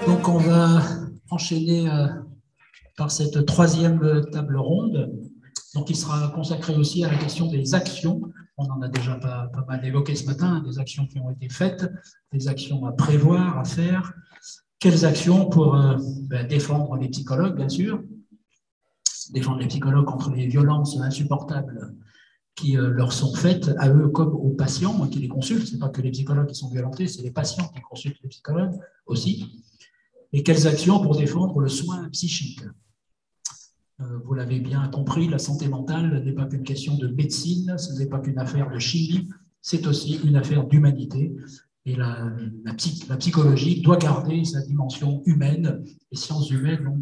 Donc, on va enchaîner par cette troisième table ronde. Donc, il sera consacré aussi à la question des actions. On en a déjà pas mal évoqué ce matin, des actions qui ont été faites, des actions à prévoir, à faire. Quelles actions pour défendre les psychologues, bien sûr, défendre les psychologues contre les violences insupportables qui leur sont faites à eux comme aux patients qui les consultent. Ce n'est pas que les psychologues qui sont violentés, c'est les patients qui consultent les psychologues aussi. Et quelles actions pour défendre le soin psychique. Vous l'avez bien compris, la santé mentale n'est pas qu'une question de médecine, ce n'est pas qu'une affaire de chimie, c'est aussi une affaire d'humanité. Et la psychologie doit garder sa dimension humaine. Les sciences humaines ont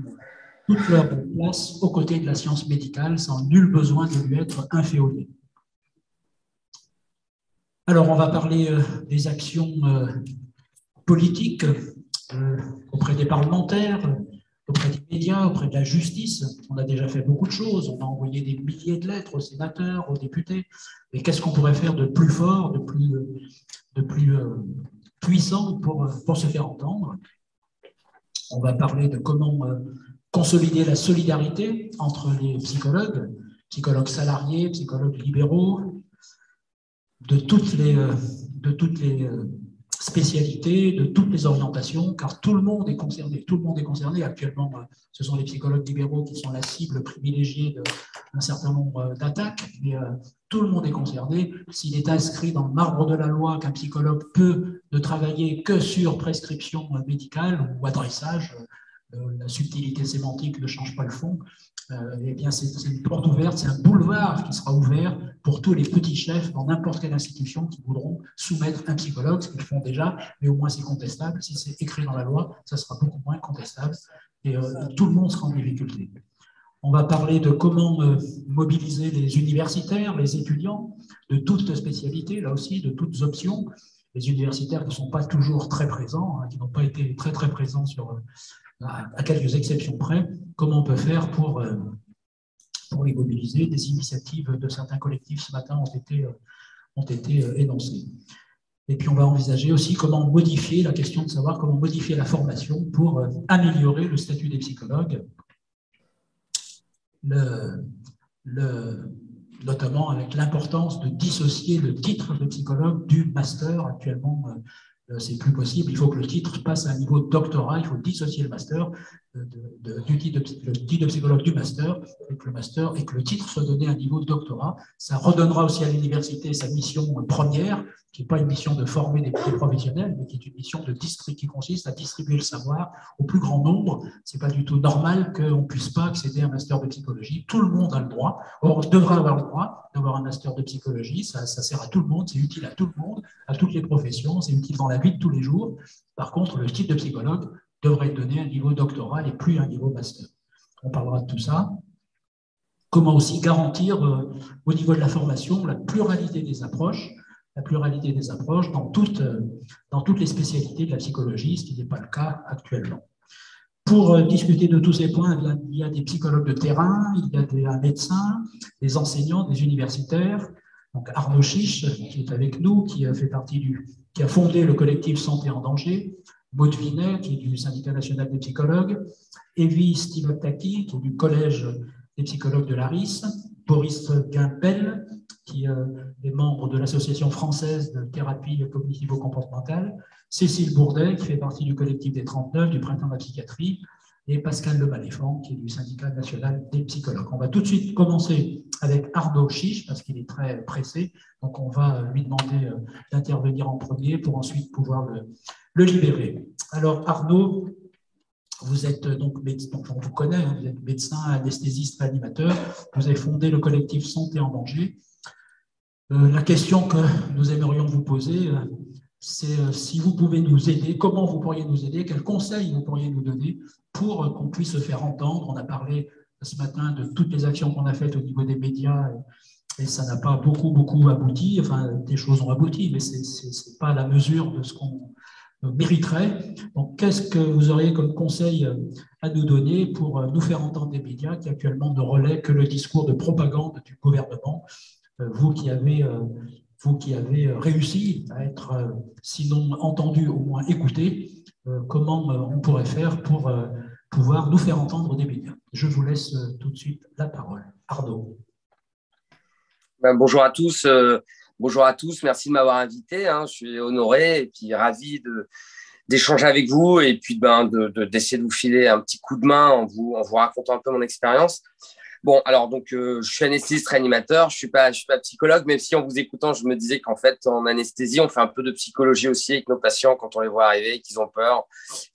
toute leur place aux côtés de la science médicale, sans nul besoin de lui être inféodée. Alors, on va parler des actions politiques auprès des parlementaires, auprès des médias, auprès de la justice. On a déjà fait beaucoup de choses. On a envoyé des milliers de lettres aux sénateurs, aux députés. Mais qu'est-ce qu'on pourrait faire de plus fort, de plus puissant pour se faire entendre? On va parler de comment consolider la solidarité entre les psychologues salariés, psychologues libéraux, de toutes les spécialités, de toutes les orientations, car tout le monde est concerné. Tout le monde est concerné. Actuellement, ce sont les psychologues libéraux qui sont la cible privilégiée d'un certain nombre d'attaques, mais tout le monde est concerné. S'il est inscrit dans le marbre de la loi qu'un psychologue peut ne travailler que sur prescription médicale ou adressage, la subtilité sémantique ne change pas le fond. Eh bien, c'est une porte ouverte, c'est un boulevard qui sera ouvert pour tous les petits chefs dans n'importe quelle institution qui voudront soumettre un psychologue, ce qu'ils font déjà, mais au moins c'est contestable. Si c'est écrit dans la loi, ça sera beaucoup moins contestable et tout le monde sera en difficulté. On va parler de comment mobiliser les universitaires, les étudiants de toutes spécialités, là aussi, de toutes options. Les universitaires qui ne sont pas toujours très présents, qui n'ont pas été très présents à quelques exceptions près, comment on peut faire pour les mobiliser. Des initiatives de certains collectifs ce matin ont été énoncées. Et puis on va envisager aussi comment modifier, la question de savoir comment modifier la formation pour améliorer le statut des psychologues, notamment avec l'importance de dissocier le titre de psychologue du master. Actuellement, c'est plus possible. Il faut que le titre passe à un niveau de doctorat. Il faut dissocier le master du titre de psychologue du master, et que le titre soit donné à un niveau de doctorat. Ça redonnera aussi à l'université sa mission première, qui n'est pas une mission de former des professionnels, mais qui est une mission qui consiste à distribuer le savoir au plus grand nombre. Ce n'est pas du tout normal qu'on ne puisse pas accéder à un master de psychologie. Tout le monde a le droit. Or, on devrait avoir le droit d'avoir un master de psychologie. Ça sert à tout le monde, c'est utile à tout le monde, à toutes les professions, c'est utile dans la vie de tous les jours. Par contre, le titre de psychologue devrait être donné à un niveau doctoral et plus à un niveau master. On parlera de tout ça. Comment aussi garantir au niveau de la formation la pluralité des approches dans toutes les spécialités de la psychologie, ce qui n'est pas le cas actuellement. Pour discuter de tous ces points, il y a des psychologues de terrain, il y a des médecins, des enseignants, des universitaires. Donc Arnaud Chiche, qui est avec nous, qui a fondé le collectif Santé en danger, Maud Vinet, qui est du Syndicat national des psychologues, Evie Stivotaki, qui est du Collège des psychologues de l'ARIS, Boris Guimpel, qui est membre de l'Association française de thérapie cognitivo-comportementale, Cécile Bourdet, qui fait partie du collectif des 39, du Printemps de la psychiatrie, et Pascal Le Maléfant, qui est du Syndicat national des psychologues. On va tout de suite commencer avec Arnaud Chiche, parce qu'il est très pressé, donc on va lui demander d'intervenir en premier pour ensuite pouvoir le libérer. Alors Arnaud, vous êtes donc médecin, on vous connaît, vous êtes médecin, anesthésiste, animateur, vous avez fondé le collectif Santé en danger. La question que nous aimerions vous poser, c'est si vous pouvez nous aider, comment vous pourriez nous aider, quels conseils vous pourriez nous donner pour qu'on puisse se faire entendre. On a parlé ce matin de toutes les actions qu'on a faites au niveau des médias et ça n'a pas beaucoup abouti. Enfin, des choses ont abouti, mais ce n'est pas à la mesure de ce qu'on mériterait. Donc, qu'est-ce que vous auriez comme conseil à nous donner pour nous faire entendre des médias qui actuellement ne relaient que le discours de propagande du gouvernement, vous qui avez réussi à être, sinon entendu, au moins écouté, comment on pourrait faire pour pouvoir nous faire entendre des médias. Je vous laisse tout de suite la parole. Arnaud. Bonjour à tous. Bonjour à tous. Merci de m'avoir invité. Je suis honoré et puis ravi d'échanger avec vous et puis d'essayer de vous filer un petit coup de main en vous racontant un peu mon expérience. Bon, alors donc je suis anesthésiste réanimateur. Je suis pas psychologue, même si en vous écoutant, je me disais qu'en fait en anesthésie, on fait un peu de psychologie aussi avec nos patients quand on les voit arriver, qu'ils ont peur,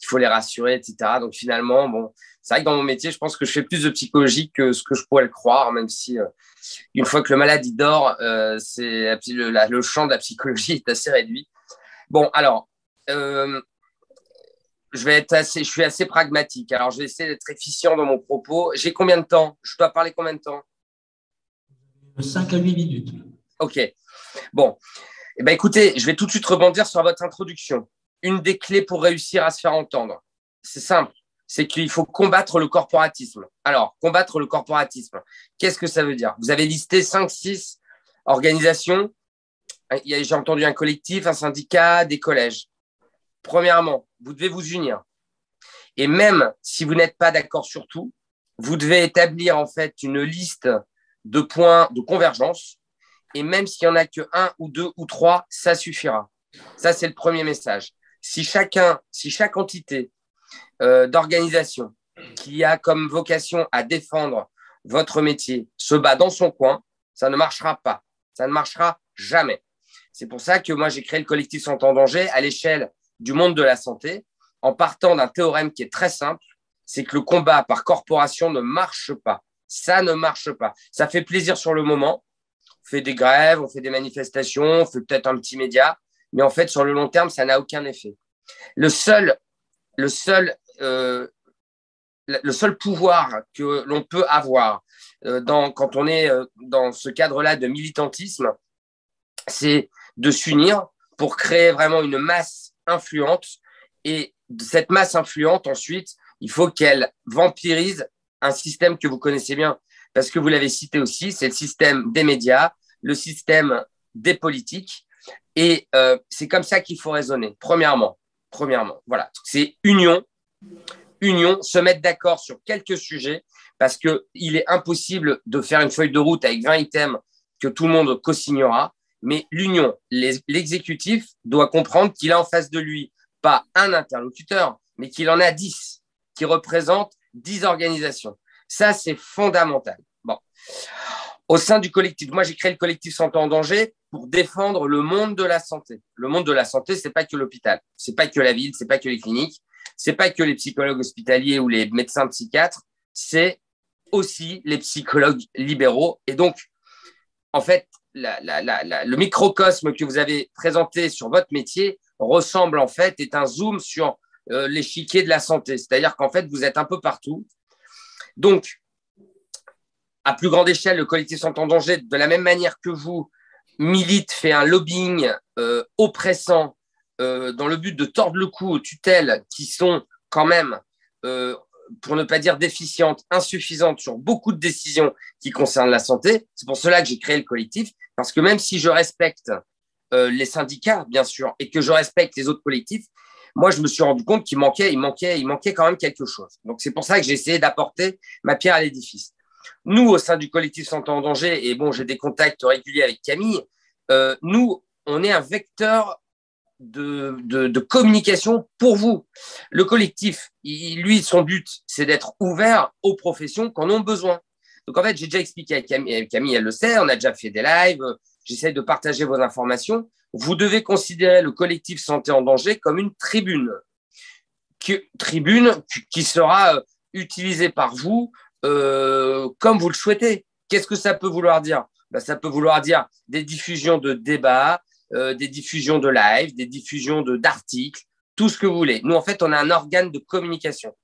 qu'il faut les rassurer, etc. Donc finalement, bon, c'est vrai que dans mon métier, je pense que je fais plus de psychologie que ce que je pourrais le croire, même si une fois que le malade il dort, le champ de la psychologie est assez réduit. Bon, alors, je suis assez pragmatique. Alors, je vais essayer d'être efficient dans mon propos. J'ai combien de temps? Je dois parler combien de temps? 5 à 8 minutes. OK. Bon. Eh bien, écoutez, je vais tout de suite rebondir sur votre introduction. Une des clés pour réussir à se faire entendre, c'est simple, c'est qu'il faut combattre le corporatisme. Alors, combattre le corporatisme, qu'est-ce que ça veut dire? Vous avez listé 5-6 organisations. J'ai entendu un collectif, un syndicat, des collèges. Premièrement, vous devez vous unir. Et même si vous n'êtes pas d'accord sur tout, vous devez établir en fait une liste de points de convergence. Et même s'il n'y en a que 1 ou 2 ou 3, ça suffira. Ça, c'est le premier message. Si chaque entité d'organisation qui a comme vocation à défendre votre métier se bat dans son coin, ça ne marchera pas. Ça ne marchera jamais. C'est pour ça que moi, j'ai créé le collectif Santé en danger à l'échelle du monde de la santé en partant d'un théorème qui est très simple, c'est que le combat par corporation ne marche pas. Ça ne marche pas. Ça fait plaisir sur le moment. On fait des grèves, on fait des manifestations, on fait peut-être un petit média, mais en fait, sur le long terme, ça n'a aucun effet. Le seul pouvoir que l'on peut avoir quand on est dans ce cadre-là de militantisme, c'est de s'unir pour créer vraiment une masse influente. Et cette masse influente, ensuite, il faut qu'elle vampirise un système que vous connaissez bien, parce que vous l'avez cité aussi, c'est le système des médias, le système des politiques. Et c'est comme ça qu'il faut raisonner, premièrement. Voilà, c'est union, se mettre d'accord sur quelques sujets, parce qu'il est impossible de faire une feuille de route avec 20 items que tout le monde co-signera, mais l'union, l'exécutif doit comprendre qu'il a en face de lui pas un interlocuteur, mais qu'il en a 10, qui représentent 10 organisations. Ça, c'est fondamental. Bon. Au sein du collectif, moi, j'ai créé le collectif Santé en danger pour défendre le monde de la santé. Le monde de la santé, c'est pas que l'hôpital, c'est pas que la ville, c'est pas que les cliniques, c'est pas que les psychologues hospitaliers ou les médecins psychiatres, c'est aussi les psychologues libéraux. Et donc, en fait, le microcosme que vous avez présenté sur votre métier ressemble en fait, est un zoom sur l'échiquier de la santé. C'est-à-dire qu'en fait, vous êtes un peu partout. Donc, à plus grande échelle, le collectif Santé en danger, de la même manière que vous, milite, fait un lobbying oppressant dans le but de tordre le cou aux tutelles qui sont quand même, pour ne pas dire déficientes, insuffisantes sur beaucoup de décisions qui concernent la santé. C'est pour cela que j'ai créé le collectif, parce que même si je respecte les syndicats, bien sûr, et que je respecte les autres collectifs, moi, je me suis rendu compte qu'il manquait quand même quelque chose. Donc, c'est pour ça que j'ai essayé d'apporter ma pierre à l'édifice. Nous, au sein du collectif Santé en danger, et bon, j'ai des contacts réguliers avec Camille, nous, on est un vecteur de communication pour vous. Le collectif, lui, son but, c'est d'être ouvert aux professions qui en ont besoin. Donc, en fait, j'ai déjà expliqué à Camille, elle le sait, on a déjà fait des lives, j'essaie de partager vos informations. Vous devez considérer le collectif Santé en danger comme une tribune qui sera utilisée par vous comme vous le souhaitez. Qu'est-ce que ça peut vouloir dire? Ça peut vouloir dire des diffusions de débats, des diffusions de live, des diffusions d'articles, tout ce que vous voulez. Nous, en fait, on a un organe de communication.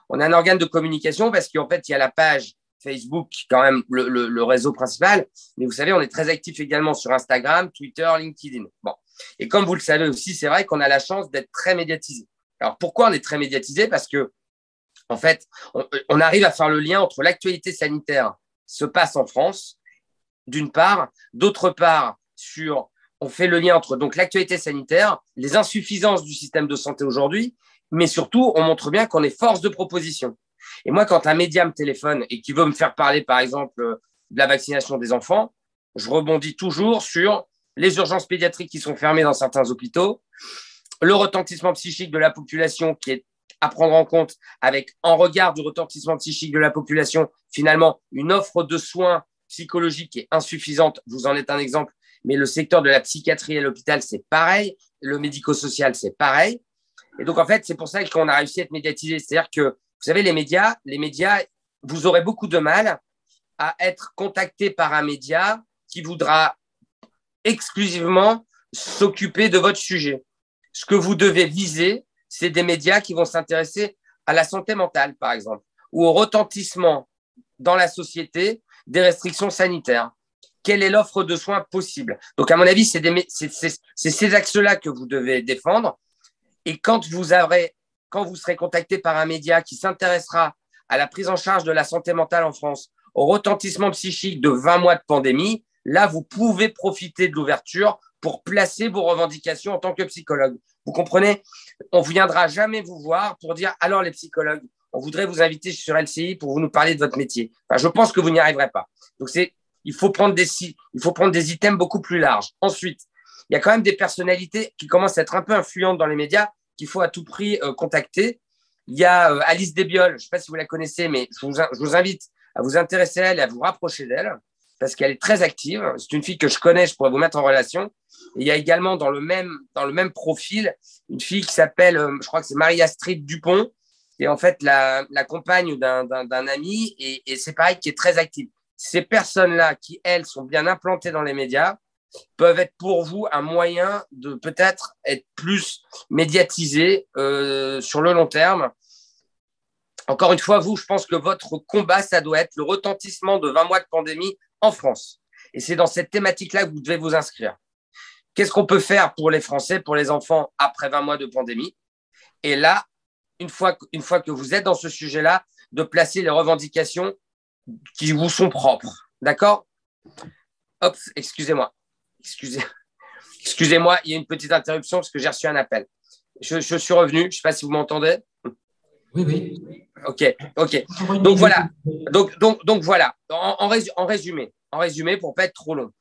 On a un organe de communication parce qu'en fait, il y a la page Facebook, quand même le réseau principal, mais vous savez, on est très actif également sur Instagram, Twitter, LinkedIn. Bon. Et comme vous le savez aussi, c'est vrai qu'on a la chance d'être très médiatisé. Alors, pourquoi on est très médiatisé? Parce que en fait, on arrive à faire le lien entre l'actualité sanitaire qui se passe en France, d'une part, d'autre part, sur on fait le lien entre donc l'actualité sanitaire, les insuffisances du système de santé aujourd'hui, mais surtout, on montre bien qu'on est force de proposition. Et moi, quand un média me téléphone et qui veut me faire parler, par exemple, de la vaccination des enfants, je rebondis toujours sur les urgences pédiatriques qui sont fermées dans certains hôpitaux, le retentissement psychique de la population qui est à prendre en compte avec, en regard du retentissement psychique de la population, finalement, une offre de soins psychologiques qui est insuffisante. Vous en êtes un exemple, mais le secteur de la psychiatrie à l'hôpital, c'est pareil. Le médico-social, c'est pareil. Et donc, en fait, c'est pour ça qu'on a réussi à être médiatisé. C'est-à-dire que, vous savez, les médias, vous aurez beaucoup de mal à être contacté par un média qui voudra exclusivement s'occuper de votre sujet. Ce que vous devez viser, c'est des médias qui vont s'intéresser à la santé mentale, par exemple, ou au retentissement dans la société des restrictions sanitaires. Quelle est l'offre de soins possible? Donc, à mon avis, c'est ces axes-là que vous devez défendre. Et quand vous serez contacté par un média qui s'intéressera à la prise en charge de la santé mentale en France, au retentissement psychique de 20 mois de pandémie, là, vous pouvez profiter de l'ouverture pour placer vos revendications en tant que psychologue. Vous comprenez? On ne viendra jamais vous voir pour dire « Alors, les psychologues, on voudrait vous inviter sur LCI pour vous nous parler de votre métier. » Enfin, je pense que vous n'y arriverez pas. Donc, il faut prendre des items beaucoup plus larges. Ensuite, il y a quand même des personnalités qui commencent à être un peu influentes dans les médias qu'il faut à tout prix contacter. Il y a Alice Desbioles, je ne sais pas si vous la connaissez, mais je vous invite à vous intéresser à elle et à vous rapprocher d'elle parce qu'elle est très active. C'est une fille que je connais, je pourrais vous mettre en relation. Et il y a également dans le même profil une fille qui s'appelle, je crois que c'est Marie-Astrid Dupont, qui est en fait la compagne d'un ami et c'est pareil, qui est très active. Ces personnes-là qui, elles, sont bien implantées dans les médias, peuvent être pour vous un moyen de peut-être être plus médiatisé sur le long terme. Encore une fois, je pense que votre combat, ça doit être le retentissement de 20 mois de pandémie en France. Et c'est dans cette thématique-là que vous devez vous inscrire. Qu'est-ce qu'on peut faire pour les Français, pour les enfants, après 20 mois de pandémie? Et là, une fois que vous êtes dans ce sujet-là, de placer les revendications qui vous sont propres. D'accord? Hop, excusez-moi, il y a une petite interruption parce que j'ai reçu un appel. Je suis revenu, je ne sais pas si vous m'entendez. Oui, oui. Ok. Donc voilà. Donc voilà. En résumé, pour ne pas être trop long,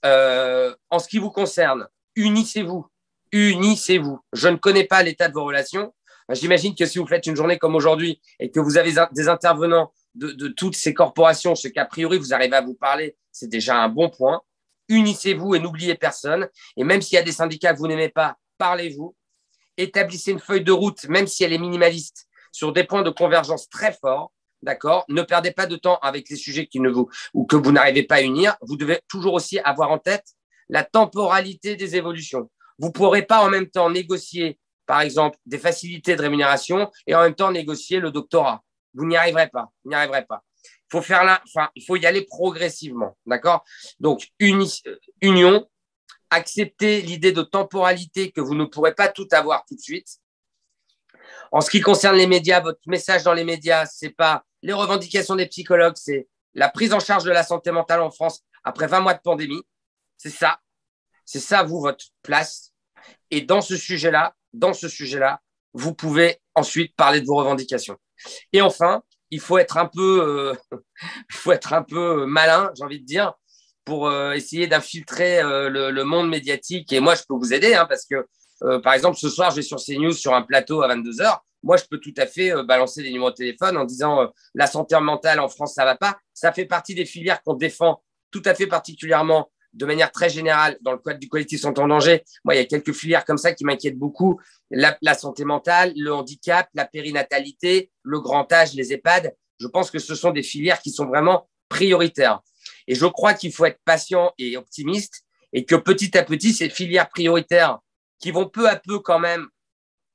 en ce qui vous concerne, unissez-vous. Je ne connais pas l'état de vos relations. J'imagine que si vous faites une journée comme aujourd'hui et que vous avez des intervenants de toutes ces corporations, ce qu'a priori vous arrivez à vous parler, c'est déjà un bon point. Unissez-vous et n'oubliez personne. Et même s'il y a des syndicats que vous n'aimez pas, parlez-vous. Établissez une feuille de route, même si elle est minimaliste, sur des points de convergence très forts. D'accord? Ne perdez pas de temps avec les sujets ou que vous n'arrivez pas à unir. Vous devez toujours aussi avoir en tête la temporalité des évolutions. Vous ne pourrez pas en même temps négocier, par exemple, des facilités de rémunération et en même temps négocier le doctorat. Vous n'y arriverez pas. Il faut y aller progressivement. D'accord? Donc, union, accepter l'idée de temporalité que vous ne pourrez pas tout avoir tout de suite. En ce qui concerne les médias, votre message dans les médias, ce n'est pas les revendications des psychologues, c'est la prise en charge de la santé mentale en France après 20 mois de pandémie. C'est ça, vous, votre place. Et dans ce sujet-là, vous pouvez ensuite parler de vos revendications. Et enfin, il faut être un peu malin, j'ai envie de dire, pour essayer d'infiltrer le monde médiatique. Et moi, je peux vous aider, parce que, par exemple, ce soir, je vais sur CNews sur un plateau à 22h. Moi, je peux tout à fait balancer des numéros de téléphone en disant la santé mentale en France, ça ne va pas. Ça fait partie des filières qu'on défend tout à fait particulièrement de manière très générale dans le cadre du collectif Santé en danger. Moi, il y a quelques filières comme ça qui m'inquiètent beaucoup. La santé mentale, le handicap, la périnatalité, le grand âge, les EHPAD. Je pense que ce sont des filières qui sont vraiment prioritaires. Et je crois qu'il faut être patient et optimiste et que petit à petit, ces filières prioritaires qui vont peu à peu quand même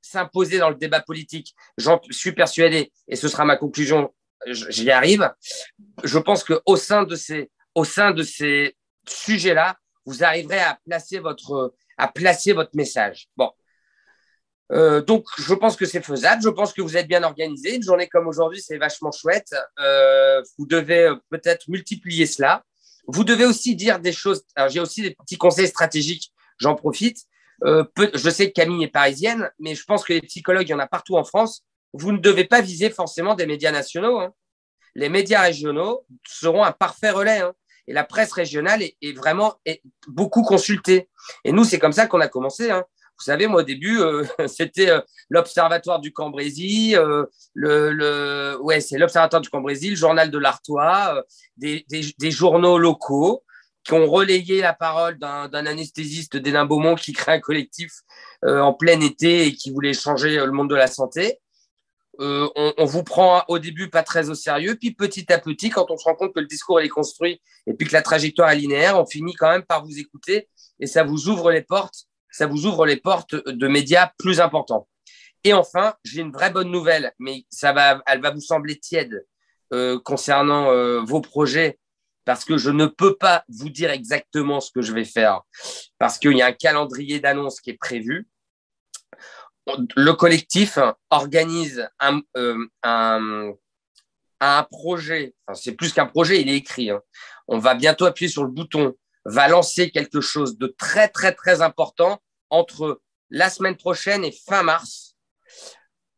s'imposer dans le débat politique, j'en suis persuadé, et ce sera ma conclusion, j'y arrive. Je pense qu'au sein de ces sujets-là, vous arriverez à placer votre message. Bon. Donc, je pense que c'est faisable. Je pense que vous êtes bien organisé. Une journée comme aujourd'hui, c'est vachement chouette. Vous devez peut-être multiplier cela. Vous devez aussi dire des choses. Alors, j'ai aussi des petits conseils stratégiques. j'en profite. Je sais que Camille est parisienne, mais je pense que les psychologues, il y en a partout en France. Vous ne devez pas viser forcément des médias nationaux, hein. Les médias régionaux seront un parfait relais, hein. Et la presse régionale est vraiment beaucoup consultée. Et nous, c'est comme ça qu'on a commencé, hein. Vous savez, moi, au début, c'était l'Observatoire du Cambrésis, c'est l'Observatoire du Cambrésis, le Journal de l'Artois, des journaux locaux qui ont relayé la parole d'un anesthésiste d'Hénin Beaumont qui crée un collectif en plein été et qui voulait changer le monde de la santé. On vous prend au début pas très au sérieux, puis petit à petit, quand on se rend compte que le discours est construit et puis que la trajectoire est linéaire, on finit quand même par vous écouter et ça vous ouvre les portes de médias plus importants. Et enfin, j'ai une vraie bonne nouvelle, mais elle va vous sembler tiède concernant vos projets, parce que je ne peux pas vous dire exactement ce que je vais faire, parce qu'il y a un calendrier d'annonces qui est prévu. Le collectif organise un projet, enfin, c'est plus qu'un projet, il est écrit, hein. On va bientôt appuyer sur le bouton, va lancer quelque chose de très, très, très important entre la semaine prochaine et fin mars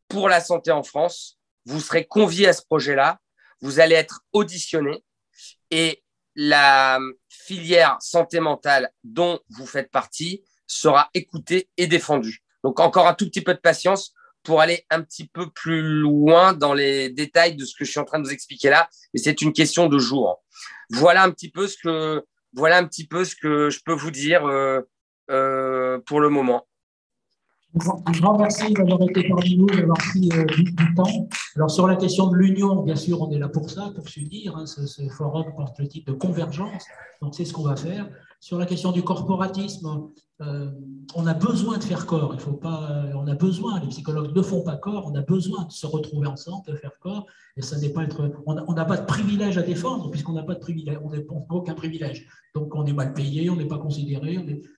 pour la santé en France. Vous serez conviés à ce projet-là, vous allez être auditionnés et la filière santé mentale dont vous faites partie sera écoutée et défendue. Donc, encore un tout petit peu de patience pour aller un petit peu plus loin dans les détails de ce que je suis en train de vous expliquer là. Mais c'est une question de jours. Voilà un petit peu ce que je peux vous dire pour le moment. Un grand merci d'avoir été parmi nous, d'avoir pris du temps. Alors, sur la question de l'union, bien sûr, on est là pour ça, pour s'unir, hein. Ce forum porte le titre de convergence, donc c'est ce qu'on va faire. Sur la question du corporatisme, on a besoin de faire corps. Il faut pas, on a besoin, les psychologues ne font pas corps, on a besoin de se retrouver ensemble, de faire corps. Et ça n'est pas on n'a pas de privilège à défendre, puisqu'on n'a pas de privilège, on n'a aucun privilège. Donc, on est mal payé, on n'est pas considéré,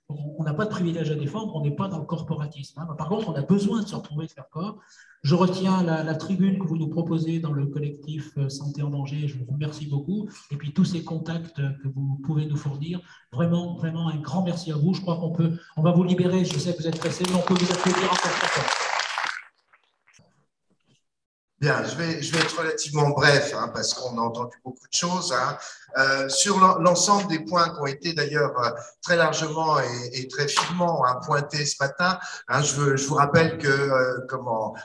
on n'a pas de privilège à défendre, on n'est pas dans le corporatisme, hein. Par contre, on a besoin de se retrouver, de faire corps. Je retiens la tribune que vous nous proposez dans le collectif Santé en danger. Je vous remercie beaucoup. Et puis, tous ces contacts que vous pouvez nous fournir. Vraiment, vraiment, un grand merci à vous. Je crois on va vous libérer. Je sais que vous êtes pressés, mais on peut vous applaudir encore très fort. Bien, je vais être relativement bref, hein, parce qu'on a entendu beaucoup de choses, hein. Sur l'ensemble des points qui ont été d'ailleurs très largement et très finement, hein, pointés ce matin, hein, je vous rappelle que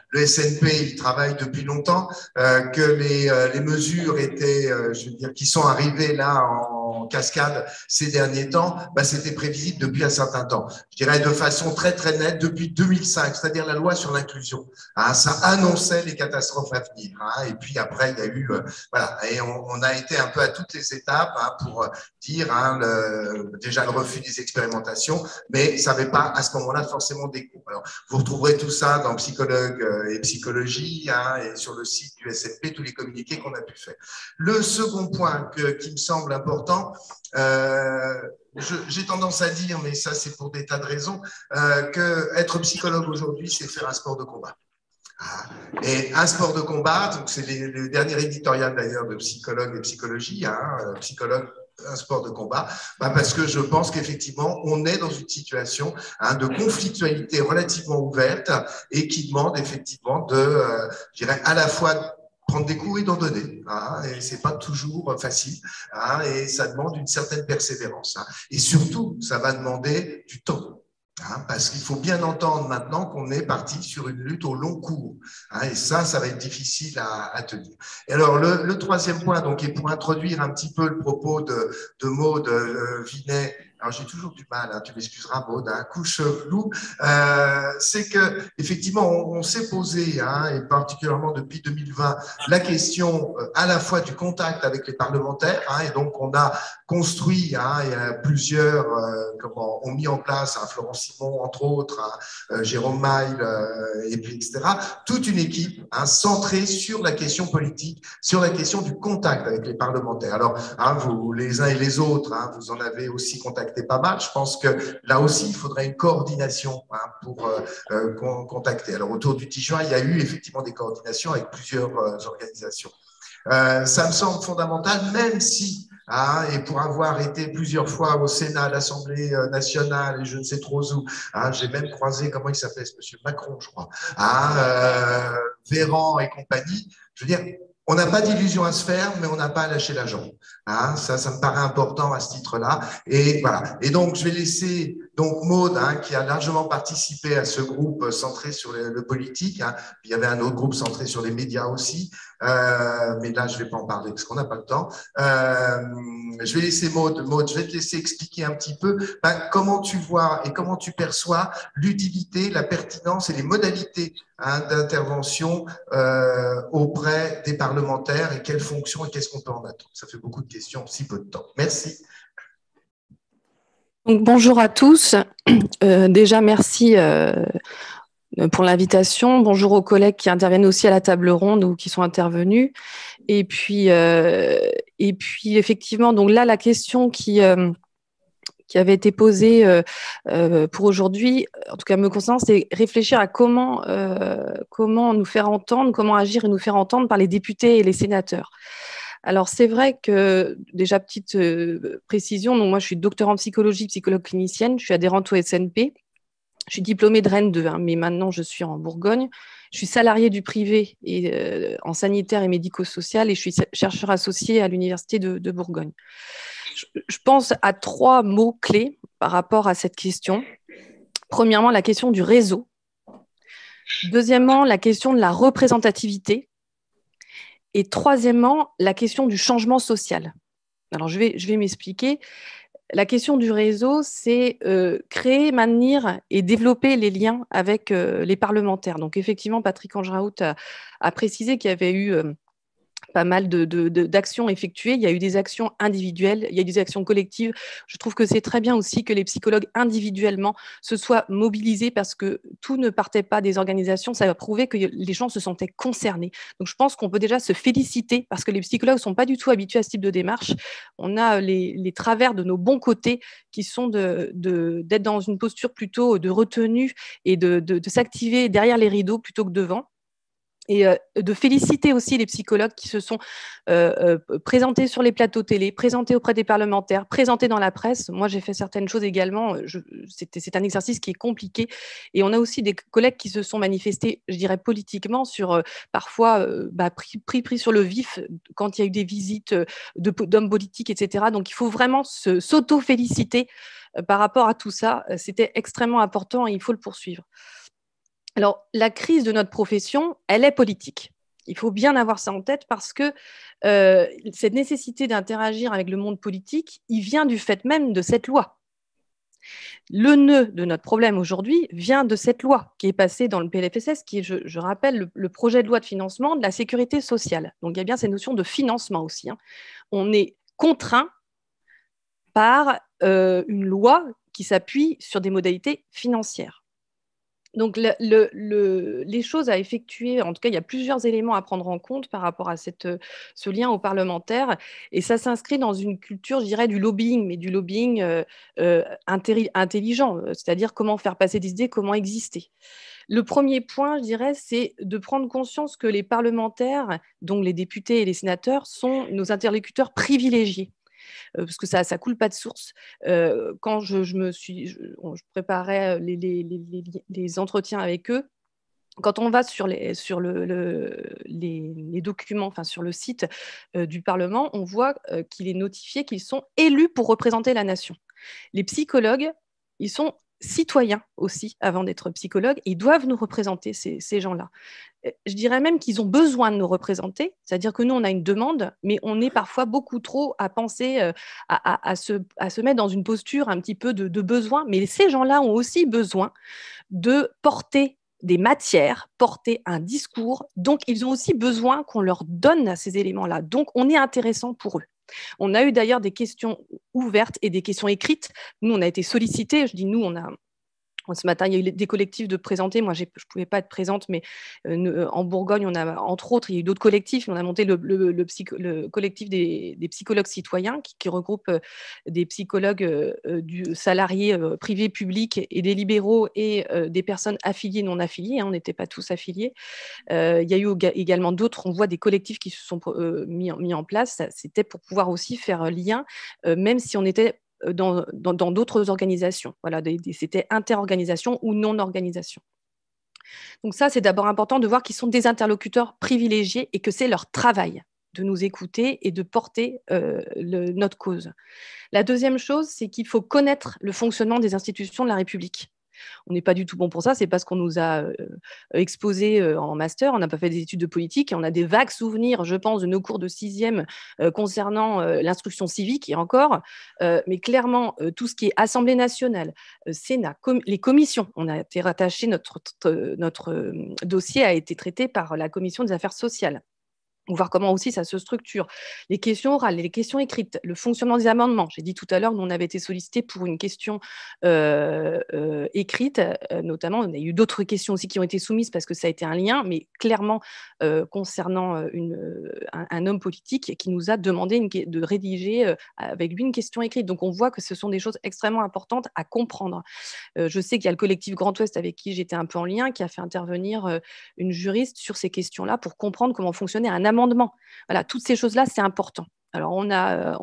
le SNP il travaille depuis longtemps, que les mesures étaient, je veux dire, qui sont arrivées là en cascade ces derniers temps, bah, c'était prévisible depuis un certain temps. Je dirais de façon très très nette depuis 2005, c'est-à-dire la loi sur l'inclusion, hein, ça annonçait les catastrophes à venir, hein, et puis après il y a eu voilà, et on a été un peu à toutes les étapes, hein, pour dire, hein, déjà le refus des expérimentations, mais ça n'avait pas à ce moment-là forcément d'écho. Alors vous retrouverez tout ça dans Psychologue et Psychologie, hein, et sur le site du SNP tous les communiqués qu'on a pu faire. Le second point qui me semble important, j'ai tendance à dire, mais ça c'est pour des tas de raisons, que être psychologue aujourd'hui, c'est faire un sport de combat. Et un sport de combat, donc c'est le dernier éditorial d'ailleurs de Psychologue et Psychologie, hein, psychologue, un sport de combat, bah parce que je pense qu'effectivement, on est dans une situation, hein, de conflictualité relativement ouverte et qui demande effectivement je dirais, à la fois prendre des coups et d'en donner, hein, et c'est pas toujours facile, hein, et ça demande une certaine persévérance, hein, et surtout, ça va demander du temps. Hein, parce qu'il faut bien entendre maintenant qu'on est parti sur une lutte au long cours, hein, et ça va être difficile à tenir. Et alors, le troisième point, donc, et pour introduire un petit peu le propos de Maud Vinet, alors j'ai toujours du mal, hein, tu m'excuseras Maud, hein, couche floue, c'est que effectivement on s'est posé, hein, et particulièrement depuis 2020, la question à la fois du contact avec les parlementaires, hein, et donc on a construit, hein, et plusieurs ont mis en place, hein, Florent Simon entre autres, hein, Jérôme Maille, et puis etc., toute une équipe, hein, centrée sur la question politique, sur la question du contact avec les parlementaires. Alors, hein, vous les uns et les autres, hein, vous en avez aussi contacté pas mal. Je pense que là aussi, il faudrait une coordination, hein, pour contacter. Alors, autour du 10 juin, il y a eu effectivement des coordinations avec plusieurs organisations. Ça me semble fondamental, même si, hein, et pour avoir été plusieurs fois au Sénat, à l'Assemblée nationale et je ne sais trop où, hein, j'ai même croisé, comment il s'appelle, ce monsieur Macron, je crois, hein, Véran et compagnie. Je veux dire, on n'a pas d'illusion à se faire, mais on n'a pas à lâcher la jambe. Hein, ça me paraît important à ce titre-là. Et voilà. Et donc, je vais laisser donc Maud, hein, qui a largement participé à ce groupe centré sur le politique. Hein. Il y avait un autre groupe centré sur les médias aussi. Mais là, je ne vais pas en parler parce qu'on n'a pas le temps. Je vais laisser Maud. Maud, je vais te laisser expliquer un petit peu comment tu vois et comment tu perçois l'utilité, la pertinence et les modalités, hein, d'intervention auprès des parlementaires et quelles fonctions et qu'est-ce qu'on peut en attendre. Ça fait beaucoup de questions en si peu de temps. Merci. Donc, bonjour à tous. Déjà, merci pour l'invitation. Bonjour aux collègues qui interviennent aussi à la table ronde ou qui sont intervenus. Et puis effectivement, donc là, la question qui avait été posée pour aujourd'hui, en tout cas me concernant, c'est réfléchir à comment nous faire entendre, comment agir et nous faire entendre par les députés et les sénateurs. Alors, c'est vrai que, déjà, petite précision, donc moi, je suis docteur en psychologie, psychologue clinicienne, je suis adhérente au SNP, je suis diplômée de Rennes 2, hein, mais maintenant, je suis en Bourgogne. Je suis salariée du privé et, en sanitaire et médico-social et je suis chercheur associé à l'Université de Bourgogne. Je pense à 3 mots clés par rapport à cette question. Premièrement, la question du réseau. Deuxièmement, la question de la représentativité. Et troisièmement, la question du changement social. Alors, je vais m'expliquer. La question du réseau, c'est créer, maintenir et développer les liens avec les parlementaires. Donc, effectivement, Patrick Anjeraout a précisé qu'il y avait eu pas mal d'actions effectuées. Il y a eu des actions individuelles, il y a eu des actions collectives. Je trouve que c'est très bien aussi que les psychologues individuellement se soient mobilisés parce que tout ne partait pas des organisations. Ça a prouvé que les gens se sentaient concernés. Donc, je pense qu'on peut déjà se féliciter parce que les psychologues ne sont pas du tout habitués à ce type de démarche. On a les travers de nos bons côtés qui sont d'être dans une posture plutôt de retenue et de s'activer derrière les rideaux plutôt que devant. Et de féliciter aussi les psychologues qui se sont présentés sur les plateaux télé, présentés auprès des parlementaires, présentés dans la presse. Moi, j'ai fait certaines choses également. C'est un exercice qui est compliqué. Et on a aussi des collègues qui se sont manifestés, je dirais, politiquement sur parfois pris sur le vif quand il y a eu des visites d'hommes politiques, etc. Donc, il faut vraiment s'auto-féliciter par rapport à tout ça. C'était extrêmement important et il faut le poursuivre. Alors, la crise de notre profession, elle est politique. Il faut bien avoir ça en tête parce que cette nécessité d'interagir avec le monde politique, il vient du fait même de cette loi. Le nœud de notre problème aujourd'hui vient de cette loi qui est passée dans le PLFSS, qui est, je rappelle, le projet de loi de financement de la sécurité sociale. Donc, il y a bien cette notion de financement aussi. Hein. On est contraint par une loi qui s'appuie sur des modalités financières. Donc, les choses à effectuer, en tout cas, il y a plusieurs éléments à prendre en compte par rapport à ce lien aux parlementaires. Et ça s'inscrit dans une culture, je dirais, du lobbying, mais du lobbying intelligent, c'est-à-dire comment faire passer des idées, comment exister. Le premier point, je dirais, c'est de prendre conscience que les parlementaires, donc les députés et les sénateurs, sont nos interlocuteurs privilégiés. Parce que ça coule pas de source. Quand je préparais les entretiens avec eux, quand on va sur les documents, enfin sur le site du Parlement, on voit qu'il est notifié qu'ils sont élus pour représenter la nation. Les psychologues, ils sont citoyens aussi avant d'être psychologues. Ils doivent nous représenter, ces gens-là. Je dirais même qu'ils ont besoin de nous représenter, c'est-à-dire que nous, on a une demande, mais on est parfois beaucoup trop à penser à se mettre dans une posture un petit peu de besoin. Mais ces gens-là ont aussi besoin de porter des matières, porter un discours. Donc, ils ont aussi besoin qu'on leur donne ces éléments-là. Donc, on est intéressant pour eux. On a eu d'ailleurs des questions ouvertes et des questions écrites. Nous, on a été sollicités. Je dis nous, Ce matin, il y a eu des collectifs de présentés. Moi, je ne pouvais pas être présente, mais en Bourgogne, on a, entre autres, il y a eu d'autres collectifs. On a monté le collectif des psychologues citoyens qui regroupe des psychologues du salariés privés, publics et des libéraux et des personnes affiliées, non affiliées. On n'était pas tous affiliés. Il y a eu également d'autres, on voit des collectifs qui se sont mis en place. C'était pour pouvoir aussi faire lien, même si on était dans d'autres organisations. Voilà, c'était interorganisation ou non-organisation. Donc ça, c'est d'abord important de voir qu'ils sont des interlocuteurs privilégiés et que c'est leur travail de nous écouter et de porter notre cause. La deuxième chose, c'est qu'il faut connaître le fonctionnement des institutions de la République. On n'est pas du tout bon pour ça, c'est parce qu'on nous a exposé en master, on n'a pas fait des études de politique, et on a des vagues souvenirs, je pense, de nos cours de sixième concernant l'instruction civique, et encore, mais clairement, tout ce qui est Assemblée nationale, Sénat, les commissions, on a été rattaché, notre dossier a été traité par la commission des affaires sociales. On va voir comment aussi ça se structure. Les questions orales, les questions écrites, le fonctionnement des amendements. J'ai dit tout à l'heure, nous, on avait été sollicité pour une question écrite, notamment. On a eu d'autres questions aussi qui ont été soumises parce que ça a été un lien, mais clairement concernant un homme politique qui nous a demandé de rédiger avec lui une question écrite. Donc, on voit que ce sont des choses extrêmement importantes à comprendre. Je sais qu'il y a le collectif Grand Ouest avec qui j'étais un peu en lien, qui a fait intervenir une juriste sur ces questions-là pour comprendre comment fonctionnait un amendement. Voilà, toutes ces choses-là, c'est important. Alors, on a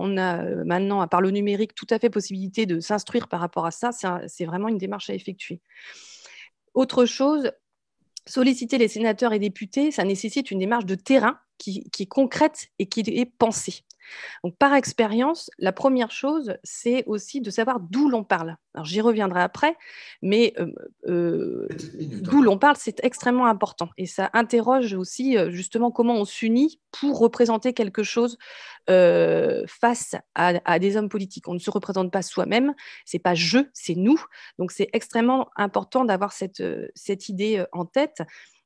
maintenant, par le numérique, tout à fait possibilité de s'instruire par rapport à ça. C'est vraiment une démarche à effectuer. Autre chose, solliciter les sénateurs et députés, ça nécessite une démarche de terrain qui est concrète et qui est pensée. Donc, par expérience, la première chose, c'est aussi de savoir d'où l'on parle. Alors, j'y reviendrai après, mais d'où l'on parle, c'est extrêmement important. Et ça interroge aussi justement comment on s'unit pour représenter quelque chose face à des hommes politiques. On ne se représente pas soi-même, c'est pas je, c'est nous. Donc, c'est extrêmement important d'avoir cette idée en tête.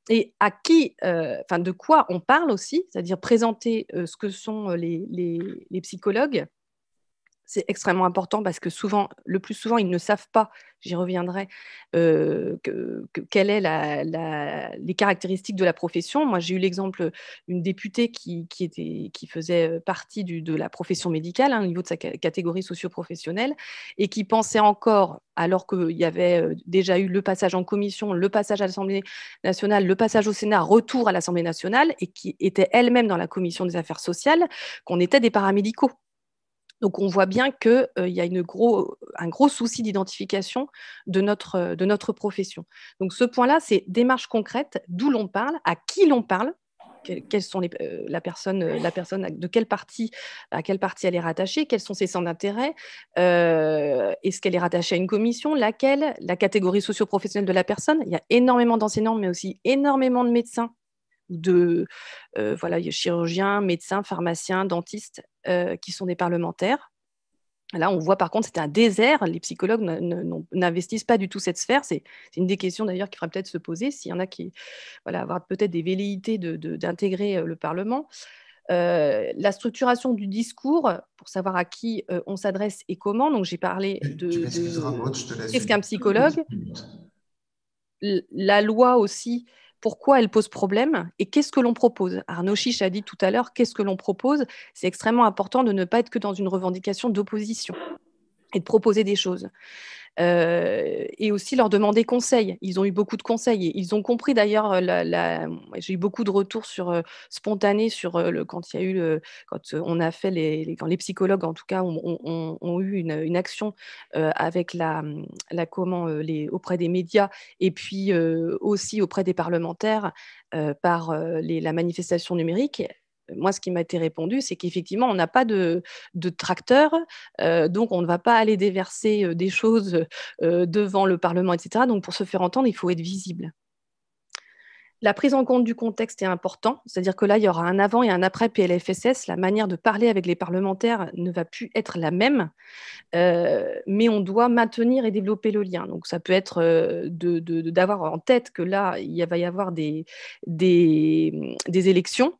Et à qui, de quoi on parle aussi, c'est-à-dire présenter ce que sont les psychologues. C'est extrêmement important parce que le plus souvent, ils ne savent pas, j'y reviendrai, quelles est les caractéristiques de la profession. Moi, j'ai eu l'exemple d'une députée qui faisait partie de la profession médicale, au niveau de sa catégorie socio-professionnelle, et qui pensait encore, alors qu'il y avait déjà eu le passage en commission, le passage à l'Assemblée nationale, le passage au Sénat, retour à l'Assemblée nationale, et qui était elle-même dans la commission des affaires sociales, qu'on était des paramédicaux. Donc, on voit bien qu'il y a un gros souci d'identification de notre profession. Donc, ce point-là, c'est démarche concrète, d'où l'on parle, à qui l'on parle, quelles sont la personne de quelle partie, à quelle partie elle est rattachée, quels sont ses centres d'intérêt, est-ce qu'elle est rattachée à une commission, laquelle, la catégorie socio-professionnelle de la personne. Il y a énormément d'enseignants, mais aussi énormément de médecins, il y a chirurgiens, médecins, pharmaciens, dentistes qui sont des parlementaires. Là, on voit par contre, c'est un désert. Les psychologues n'investissent pas du tout cette sphère. C'est une des questions d'ailleurs qu'il faudrait peut-être se poser s'il y en a qui avoir peut-être des velléités d'intégrer le Parlement. La structuration du discours, pour savoir à qui on s'adresse et comment. Donc, j'ai parlé de qu'est-ce qu'un psychologue. La loi aussi, pourquoi elle pose problème et qu'est-ce que l'on propose. Arnaud Chiche a dit tout à l'heure, qu'est-ce que l'on propose? C'est extrêmement important de ne pas être que dans une revendication d'opposition et de proposer des choses. Et aussi leur demander conseil. Ils ont eu beaucoup de conseils. Et ils ont compris d'ailleurs, j'ai eu beaucoup de retours spontanés quand il y a eu quand on a fait quand les psychologues en tout cas ont eu une action avec auprès des médias et puis aussi auprès des parlementaires par la manifestation numérique. Moi, ce qui m'a été répondu, c'est qu'effectivement, on n'a pas de tracteur, donc on ne va pas aller déverser des choses devant le Parlement, etc. Donc, pour se faire entendre, il faut être visible. La prise en compte du contexte est important, c'est-à-dire que là, il y aura un avant et un après PLFSS. La manière de parler avec les parlementaires ne va plus être la même, mais on doit maintenir et développer le lien. Donc, ça peut être d'avoir en tête que là, il va y avoir des élections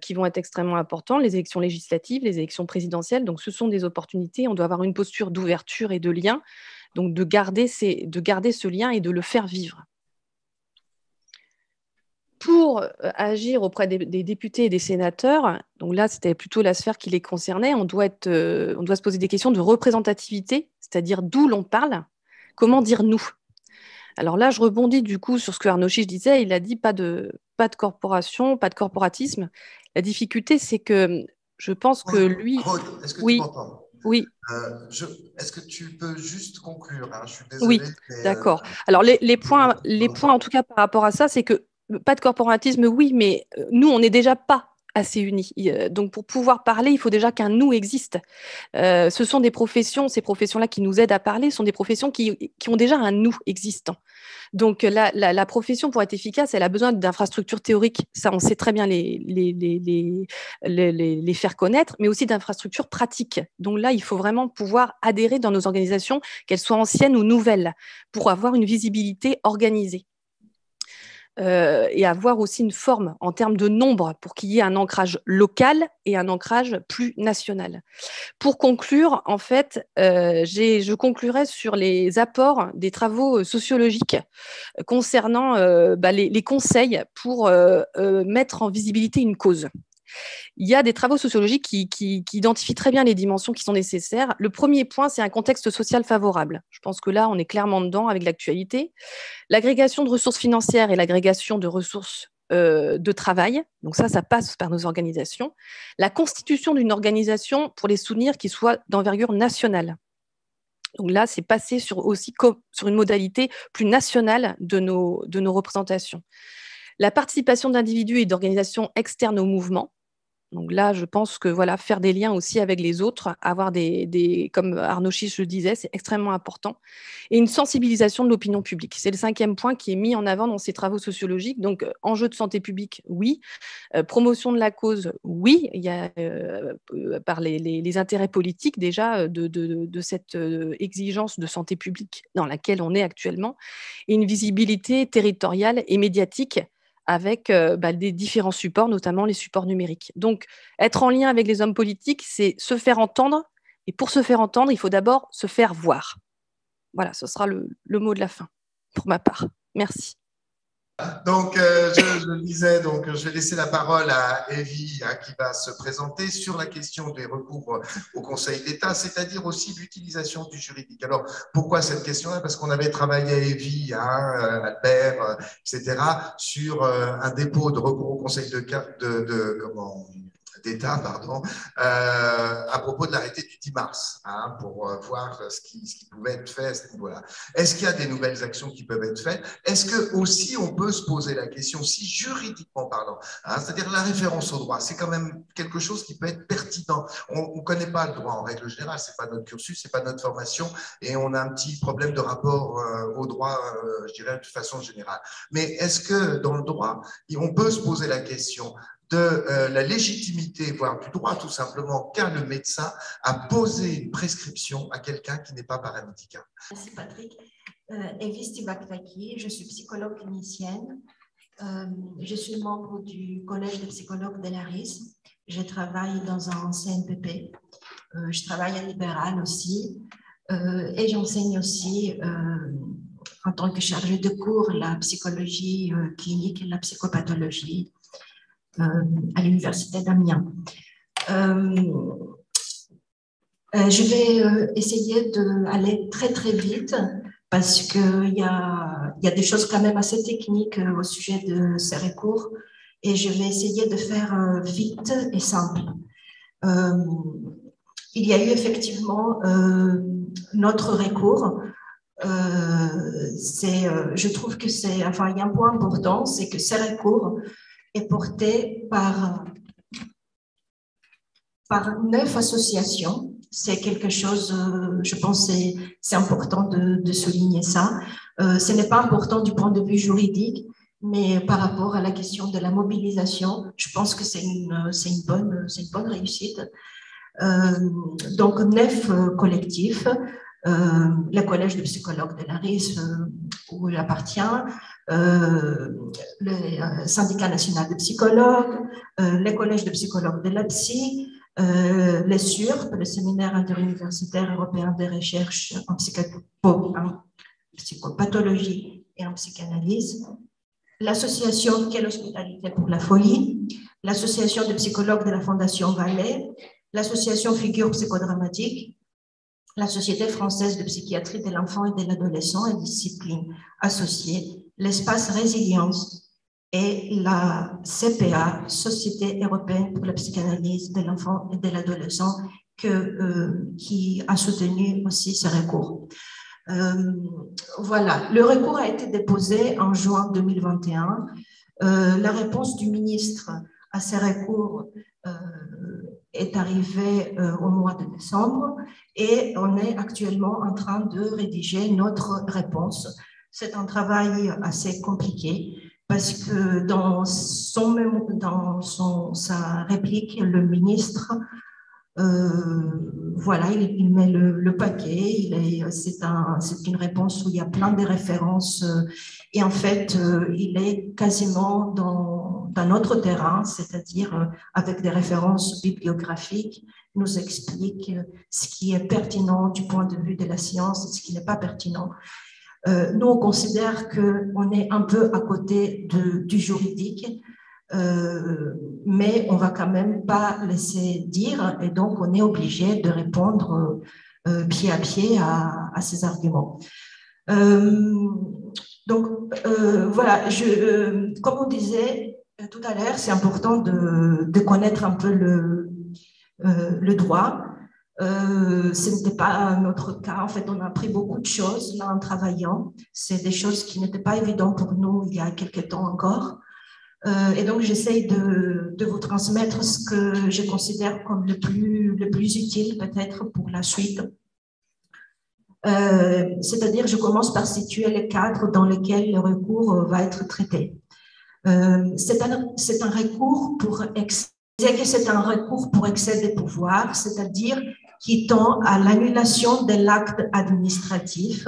qui vont être extrêmement importants, les élections législatives, les élections présidentielles. Donc, ce sont des opportunités. On doit avoir une posture d'ouverture et de lien Donc, de garder ce lien et de le faire vivre. Pour agir auprès des députés et des sénateurs, donc là, c'était plutôt la sphère qui les concernait, on doit se poser des questions de représentativité, c'est-à-dire d'où l'on parle, comment dire nous. Alors là, je rebondis du coup sur ce que Arnaud Chiche disait, il a dit pas de corporation, pas de corporatisme. La difficulté, c'est que je pense que lui… Rod, est-ce que oui, tu m'entends? Oui. Est-ce que tu peux juste conclure, hein? Je suis Oui, désolé. d'accord. Alors, les points, en tout cas, par rapport à ça, c'est que pas de corporatisme, oui, mais nous, on n'est déjà pas assez unis. Donc, pour pouvoir parler, il faut déjà qu'un nous existe. Ce sont des professions, ces professions-là qui nous aident à parler, sont des professions qui ont déjà un nous existant. Donc, la profession, pour être efficace, elle a besoin d'infrastructures théoriques. Ça, on sait très bien les faire connaître, mais aussi d'infrastructures pratiques. Donc là, il faut vraiment pouvoir adhérer dans nos organisations, qu'elles soient anciennes ou nouvelles, pour avoir une visibilité organisée. Et avoir aussi une forme en termes de nombre pour qu'il y ait un ancrage local et un ancrage plus national. Pour conclure, en fait, je conclurai sur les apports des travaux sociologiques concernant les conseils pour mettre en visibilité une cause. Il y a des travaux sociologiques qui identifient très bien les dimensions qui sont nécessaires. Le premier point, c'est un contexte social favorable. Je pense que là, on est clairement dedans avec l'actualité. L'agrégation de ressources financières et l'agrégation de ressources de travail. Donc ça passe par nos organisations. La constitution d'une organisation pour les soutenir qui soit d'envergure nationale. Donc là, c'est passé sur une modalité plus nationale de nos représentations. La participation d'individus et d'organisations externes au mouvement. Donc là, je pense que voilà, faire des liens aussi avec les autres, avoir comme Arnaud Chiche le disait, c'est extrêmement important. Et une sensibilisation de l'opinion publique. C'est le 5e point qui est mis en avant dans ces travaux sociologiques. Donc, enjeu de santé publique, oui. Promotion de la cause, oui. Il y a par les intérêts politiques déjà de cette exigence de santé publique dans laquelle on est actuellement. Et une visibilité territoriale et médiatique avec des différents supports, notamment les supports numériques. Donc, être en lien avec les hommes politiques, c'est se faire entendre. Et pour se faire entendre, il faut d'abord se faire voir. Voilà, ce sera le mot de la fin, pour ma part. Merci. Donc, je le disais, donc, je vais laisser la parole à Evie qui va se présenter sur la question des recours au Conseil d'État, c'est-à-dire aussi l'utilisation du juridique. Alors, pourquoi cette question-là? Parce qu'on avait travaillé à Evie, Albert, etc., sur un dépôt de recours au Conseil d'État, à propos de l'arrêté du 10 mars, pour voir ce qui pouvait être fait à ce niveau-là. Est-ce qu'il y a des nouvelles actions qui peuvent être faites? Est-ce que aussi on peut se poser la question, si juridiquement parlant, c'est-à-dire la référence au droit, c'est quand même quelque chose qui peut être pertinent. On ne connaît pas le droit en règle générale, c'est pas notre cursus, c'est pas notre formation, et on a un petit problème de rapport au droit, je dirais de façon générale. Mais est-ce que dans le droit, on peut se poser la question de la légitimité, voire du droit tout simplement, qu'a le médecin à poser une prescription à quelqu'un qui n'est pas paramédical? Merci Patrick. Evie Stivaktaki, je suis psychologue clinicienne. Je suis membre du collège de psychologues de l'ARIS. Je travaille dans un CNPP. Je travaille à Libéral aussi. Et j'enseigne aussi en tant que chargée de cours la psychologie clinique et la psychopathologie à l'université d'Amiens. Je vais essayer d'aller très très vite parce qu'il y a des choses quand même assez techniques au sujet de ces recours et je vais essayer de faire vite et simple. Il y a eu effectivement notre recours. Je trouve que il y a un point important, c'est que ces recours est porté par 9 associations. C'est quelque chose, je pense, c'est important de souligner ça. Ce n'est pas important du point de vue juridique, mais par rapport à la question de la mobilisation, je pense que c'est une bonne réussite. Donc, 9 collectifs. Le collège de psychologues de l'ARIS où j'appartiens, le syndicat national de psychologues, le collège de psychologues de l'APSI, Les SURP, le Séminaire interuniversitaire européen de recherche en psychopathologie et en psychanalyse, l'association Quelle hospitalité pour la folie, l'association de psychologues de la Fondation Vallée, l'association Figure psychodramatique, la Société française de psychiatrie de l'enfant et de l'adolescent et disciplines associées, l'espace Résilience et la CPA, Société européenne pour la psychanalyse de l'enfant et de l'adolescent, qui a soutenu aussi ce recours. Voilà, le recours a été déposé en juin 2021. La réponse du ministre à ces recours est arrivée au mois de décembre et on est actuellement en train de rédiger notre réponse. C'est un travail assez compliqué parce que dans sa réplique, le ministre voilà, il met le paquet, c'est une réponse où il y a plein de références et en fait, il est quasiment dans notre terrain, c'est-à-dire avec des références bibliographiques, nous explique ce qui est pertinent du point de vue de la science et ce qui n'est pas pertinent. Nous, on considère qu'on est un peu à côté du juridique, mais on va quand même pas laisser dire et donc on est obligé de répondre pied à pied à ces arguments. Donc voilà, comme on disait tout à l'heure, c'est important de connaître un peu le droit. Ce n'était pas notre cas. En fait, on a appris beaucoup de choses là en travaillant. C'est des choses qui n'étaient pas évidentes pour nous il y a quelques temps encore. Et donc, j'essaye de vous transmettre ce que je considère comme le plus utile peut-être pour la suite. C'est-à-dire, je commence par situer le cadre dans lequel le recours va être traité. C'est un recours pour excès des pouvoirs, c'est-à-dire qui tend à l'annulation de l'acte administratif,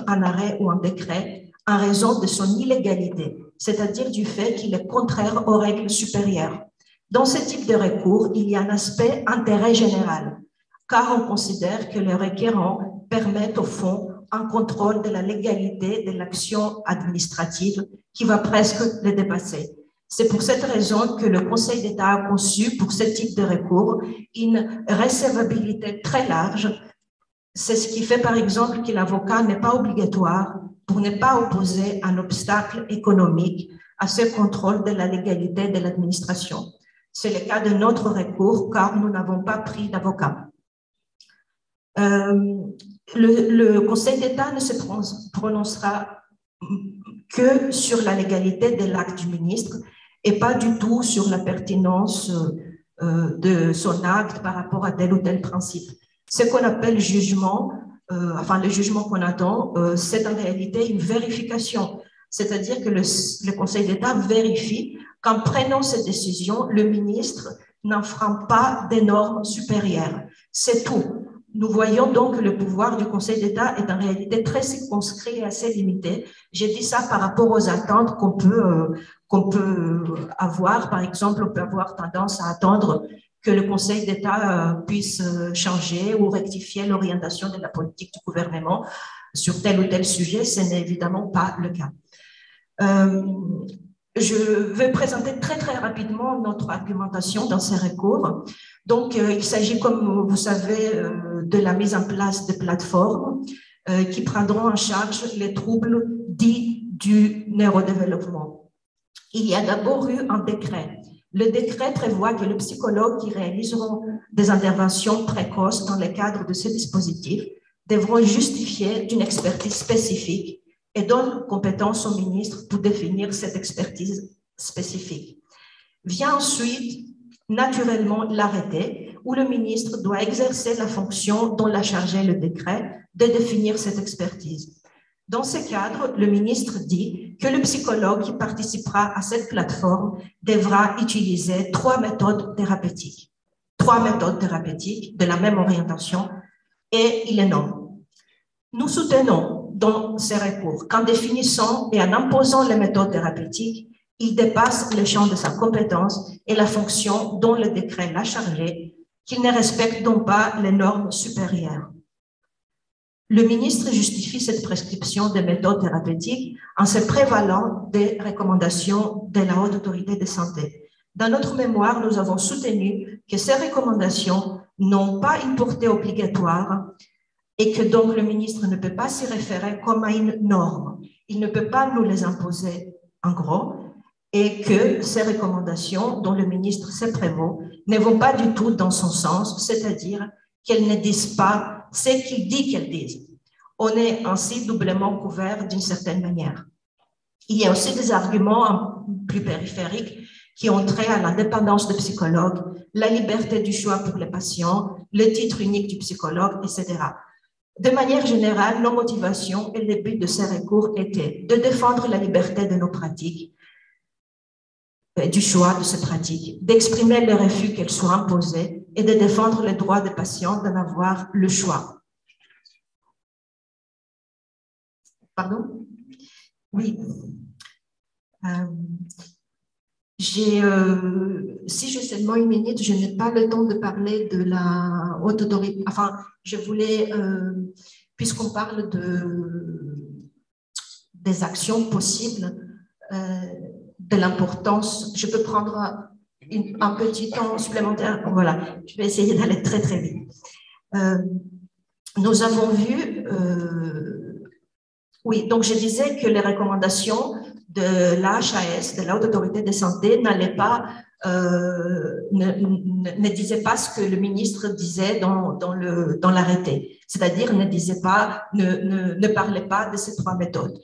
un arrêt ou un décret, en raison de son illégalité, c'est-à-dire du fait qu'il est contraire aux règles supérieures. Dans ce type de recours, il y a un aspect intérêt général, car on considère que les requérants permettent au fond un contrôle de la légalité de l'action administrative qui va presque le dépasser. C'est pour cette raison que le Conseil d'État a conçu pour ce type de recours une recevabilité très large. C'est ce qui fait par exemple que l'avocat n'est pas obligatoire pour ne pas opposer un obstacle économique à ce contrôle de la légalité de l'administration. C'est le cas de notre recours car nous n'avons pas pris d'avocat. Le Conseil d'État ne se prononcera que sur la légalité de l'acte du ministre et pas du tout sur la pertinence de son acte par rapport à tel ou tel principe. Ce qu'on appelle jugement, le jugement qu'on attend, c'est en réalité une vérification. C'est-à-dire que le Conseil d'État vérifie qu'en prenant cette décision, le ministre n'enfreint pas des normes supérieures. C'est tout. Nous voyons donc que le pouvoir du Conseil d'État est en réalité très circonscrit et assez limité. J'ai dit ça par rapport aux attentes qu'on peut avoir. Par exemple, on peut avoir tendance à attendre que le Conseil d'État puisse changer ou rectifier l'orientation de la politique du gouvernement sur tel ou tel sujet. Ce n'est évidemment pas le cas. Je vais présenter très rapidement notre argumentation dans ces recours. Donc, il s'agit, comme vous savez, de la mise en place de plateformes qui prendront en charge les troubles dits du neurodéveloppement. Il y a d'abord eu un décret. Le décret prévoit que les psychologues qui réaliseront des interventions précoces dans le cadre de ce dispositif devront justifier d'une expertise spécifique et donne compétence au ministre pour définir cette expertise spécifique. Vient ensuite, naturellement, l'arrêté où le ministre doit exercer la fonction dont l'a chargé le décret de définir cette expertise. Dans ce cadre, le ministre dit que le psychologue qui participera à cette plateforme devra utiliser 3 méthodes thérapeutiques. 3 méthodes thérapeutiques de la même orientation et il les nomme. Nous soutenons dans ces recours qu'en définissant et en imposant les méthodes thérapeutiques, Il dépasse le champ de sa compétence et la fonction dont le décret l'a chargé, qu'il ne respecte donc pas les normes supérieures. Le ministre justifie cette prescription de méthodes thérapeutiques en se prévalant des recommandations de la Haute Autorité de Santé. Dans notre mémoire, nous avons soutenu que ces recommandations n'ont pas une portée obligatoire et que donc le ministre ne peut pas s'y référer comme à une norme. Il ne peut pas nous les imposer en gros, et que ces recommandations dont le ministre se prévaut ne vont pas du tout dans son sens, c'est-à-dire qu'elles ne disent pas ce qu'il dit qu'elles disent. On est ainsi doublement couvert d'une certaine manière. Il y a aussi des arguments plus périphériques qui ont trait à l'indépendance du psychologue, la liberté du choix pour les patients, le titre unique du psychologue, etc. De manière générale, nos motivations et le but de ces recours étaient de défendre la liberté de nos pratiques, du choix de ces pratiques, d'exprimer le refus qu'elles soient imposées et de défendre le droit des patients d'en avoir le choix. Pardon? Oui. Si j'ai seulement une minute, je n'ai pas le temps de parler de la haute autorité. Enfin, je voulais, puisqu'on parle des actions possibles, de l'importance, je peux prendre un petit temps supplémentaire. Voilà, je vais essayer d'aller très très vite. Nous avons vu, oui, donc je disais que les recommandations de l'HAS, de la Haute Autorité de Santé, n'allaient pas, ne disaient pas ce que le ministre disait dans l'arrêté, c'est-à-dire ne parlait pas de ces trois méthodes.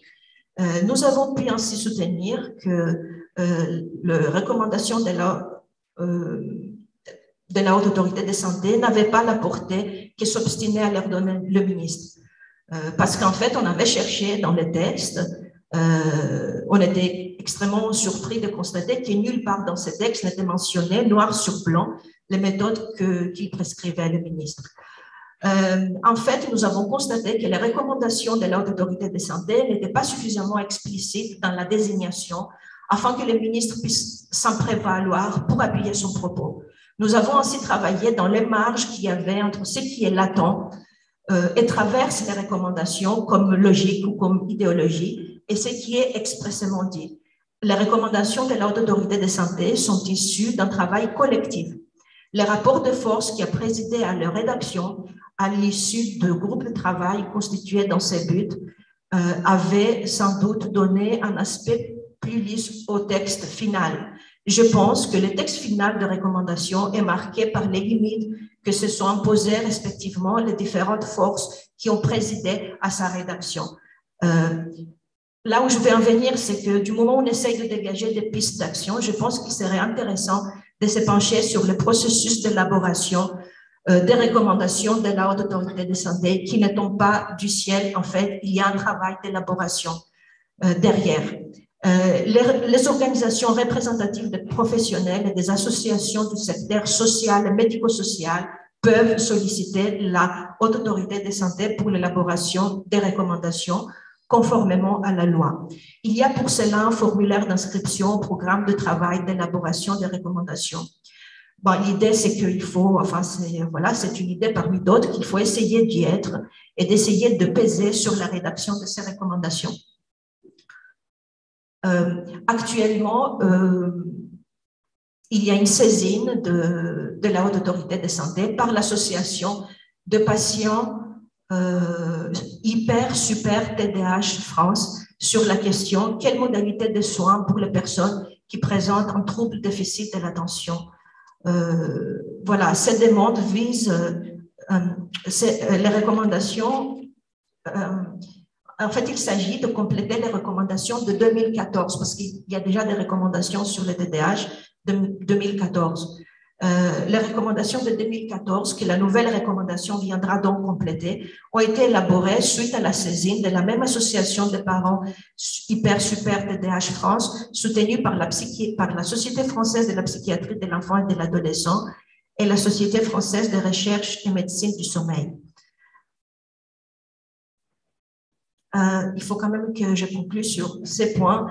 Nous avons pu ainsi soutenir que les recommandations de la Haute Autorité de Santé n'avaient pas la portée que s'obstinait à leur donner le ministre. Parce qu'en fait, on avait cherché dans les textes, on était extrêmement surpris de constater que nulle part dans ces textes n'était mentionné, noir sur blanc, les méthodes qu'il prescrivait le ministre. En fait, nous avons constaté que les recommandations de la Haute Autorité de Santé n'étaient pas suffisamment explicites dans la désignation afin que le ministre puisse s'en prévaloir pour appuyer son propos. Nous avons ainsi travaillé dans les marges qu'il y avait entre ce qui est latent et traverse les recommandations comme logique ou comme idéologie et ce qui est expressément dit. Les recommandations de la Haute Autorité de Santé sont issues d'un travail collectif. Les rapports de force qui a présidé à leur rédaction à l'issue de groupes de travail constitués dans ces buts avaient sans doute donné un aspect plus lisse au texte final. Je pense que le texte final de recommandation est marqué par les limites que se sont imposées respectivement les différentes forces qui ont présidé à sa rédaction. Là où je vais en venir, c'est que du moment où on essaye de dégager des pistes d'action, je pense qu'il serait intéressant de se pencher sur le processus d'élaboration des recommandations de la Haute Autorité de Santé qui ne tombent pas du ciel. En fait, il y a un travail d'élaboration derrière. Les organisations représentatives des professionnels et des associations du secteur social et médico-social peuvent solliciter la Haute Autorité de Santé pour l'élaboration des recommandations conformément à la loi. Il y a pour cela un formulaire d'inscription au programme de travail d'élaboration des recommandations. Bon, l'idée, c'est qu'il faut, enfin, c'est une idée parmi d'autres, qu'il faut essayer d'y être et d'essayer de peser sur la rédaction de ces recommandations. Actuellement, il y a une saisine de la Haute Autorité de Santé par l'association de patients hyper, super TDAH France sur la question quelle modalité de soins pour les personnes qui présentent un trouble déficit de l'attention. Voilà, ces demandes visent les recommandations. En fait, il s'agit de compléter les recommandations de 2014 parce qu'il y a déjà des recommandations sur le TDAH de 2014. Les recommandations de 2014, que la nouvelle recommandation viendra donc compléter, ont été élaborées suite à la saisine de la même association de parents hyper super TDAH France, soutenue par la Société française de la psychiatrie de l'enfant et de l'adolescent et la Société française de recherche et médecine du sommeil. Il faut quand même que je conclue sur ces points.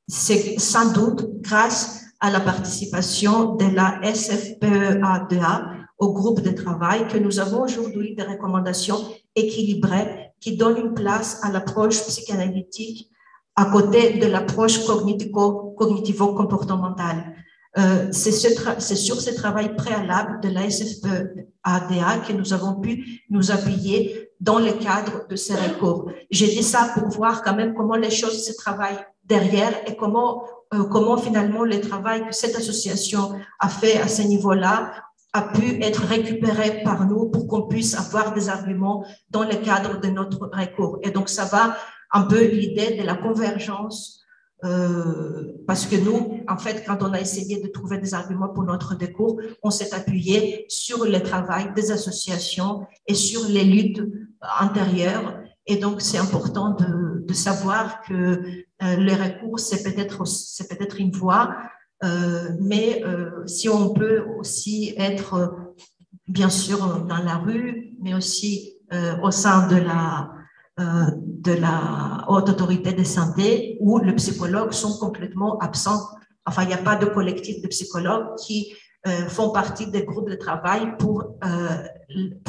c'est sans doute grâce à la participation de la SFPE-ADA au groupe de travail que nous avons aujourd'hui des recommandations équilibrées qui donnent une place à l'approche psychanalytique à côté de l'approche cognitivo-comportementale. C'est sur ce travail préalable de la SFPE-ADA que nous avons pu nous appuyer dans le cadre de ces recours. J'ai dit ça pour voir quand même comment les choses se travaillent derrière et comment finalement le travail que cette association a fait à ce niveau-là a pu être récupéré par nous pour qu'on puisse avoir des arguments dans le cadre de notre recours. Et donc, ça va un peu l'idée de la convergence parce que nous, en fait, quand on a essayé de trouver des arguments pour notre recours, on s'est appuyé sur le travail des associations et sur les luttes antérieures. Et donc, c'est important de savoir que les recours, c'est peut-être une voie, mais si on peut aussi être, bien sûr, dans la rue, mais aussi au sein de la haute autorité de santé, où les psychologues sont complètement absents. Enfin, il n'y a pas de collectif de psychologues qui font partie des groupes de travail pour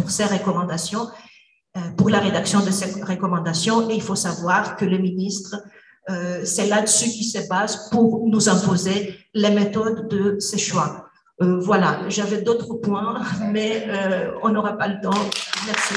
ces recommandations, pour la rédaction de ces recommandations. Et il faut savoir que le ministre, c'est là-dessus qu'il se base pour nous imposer les méthodes de ces choix. Voilà, j'avais d'autres points, mais on n'aura pas le temps. Merci.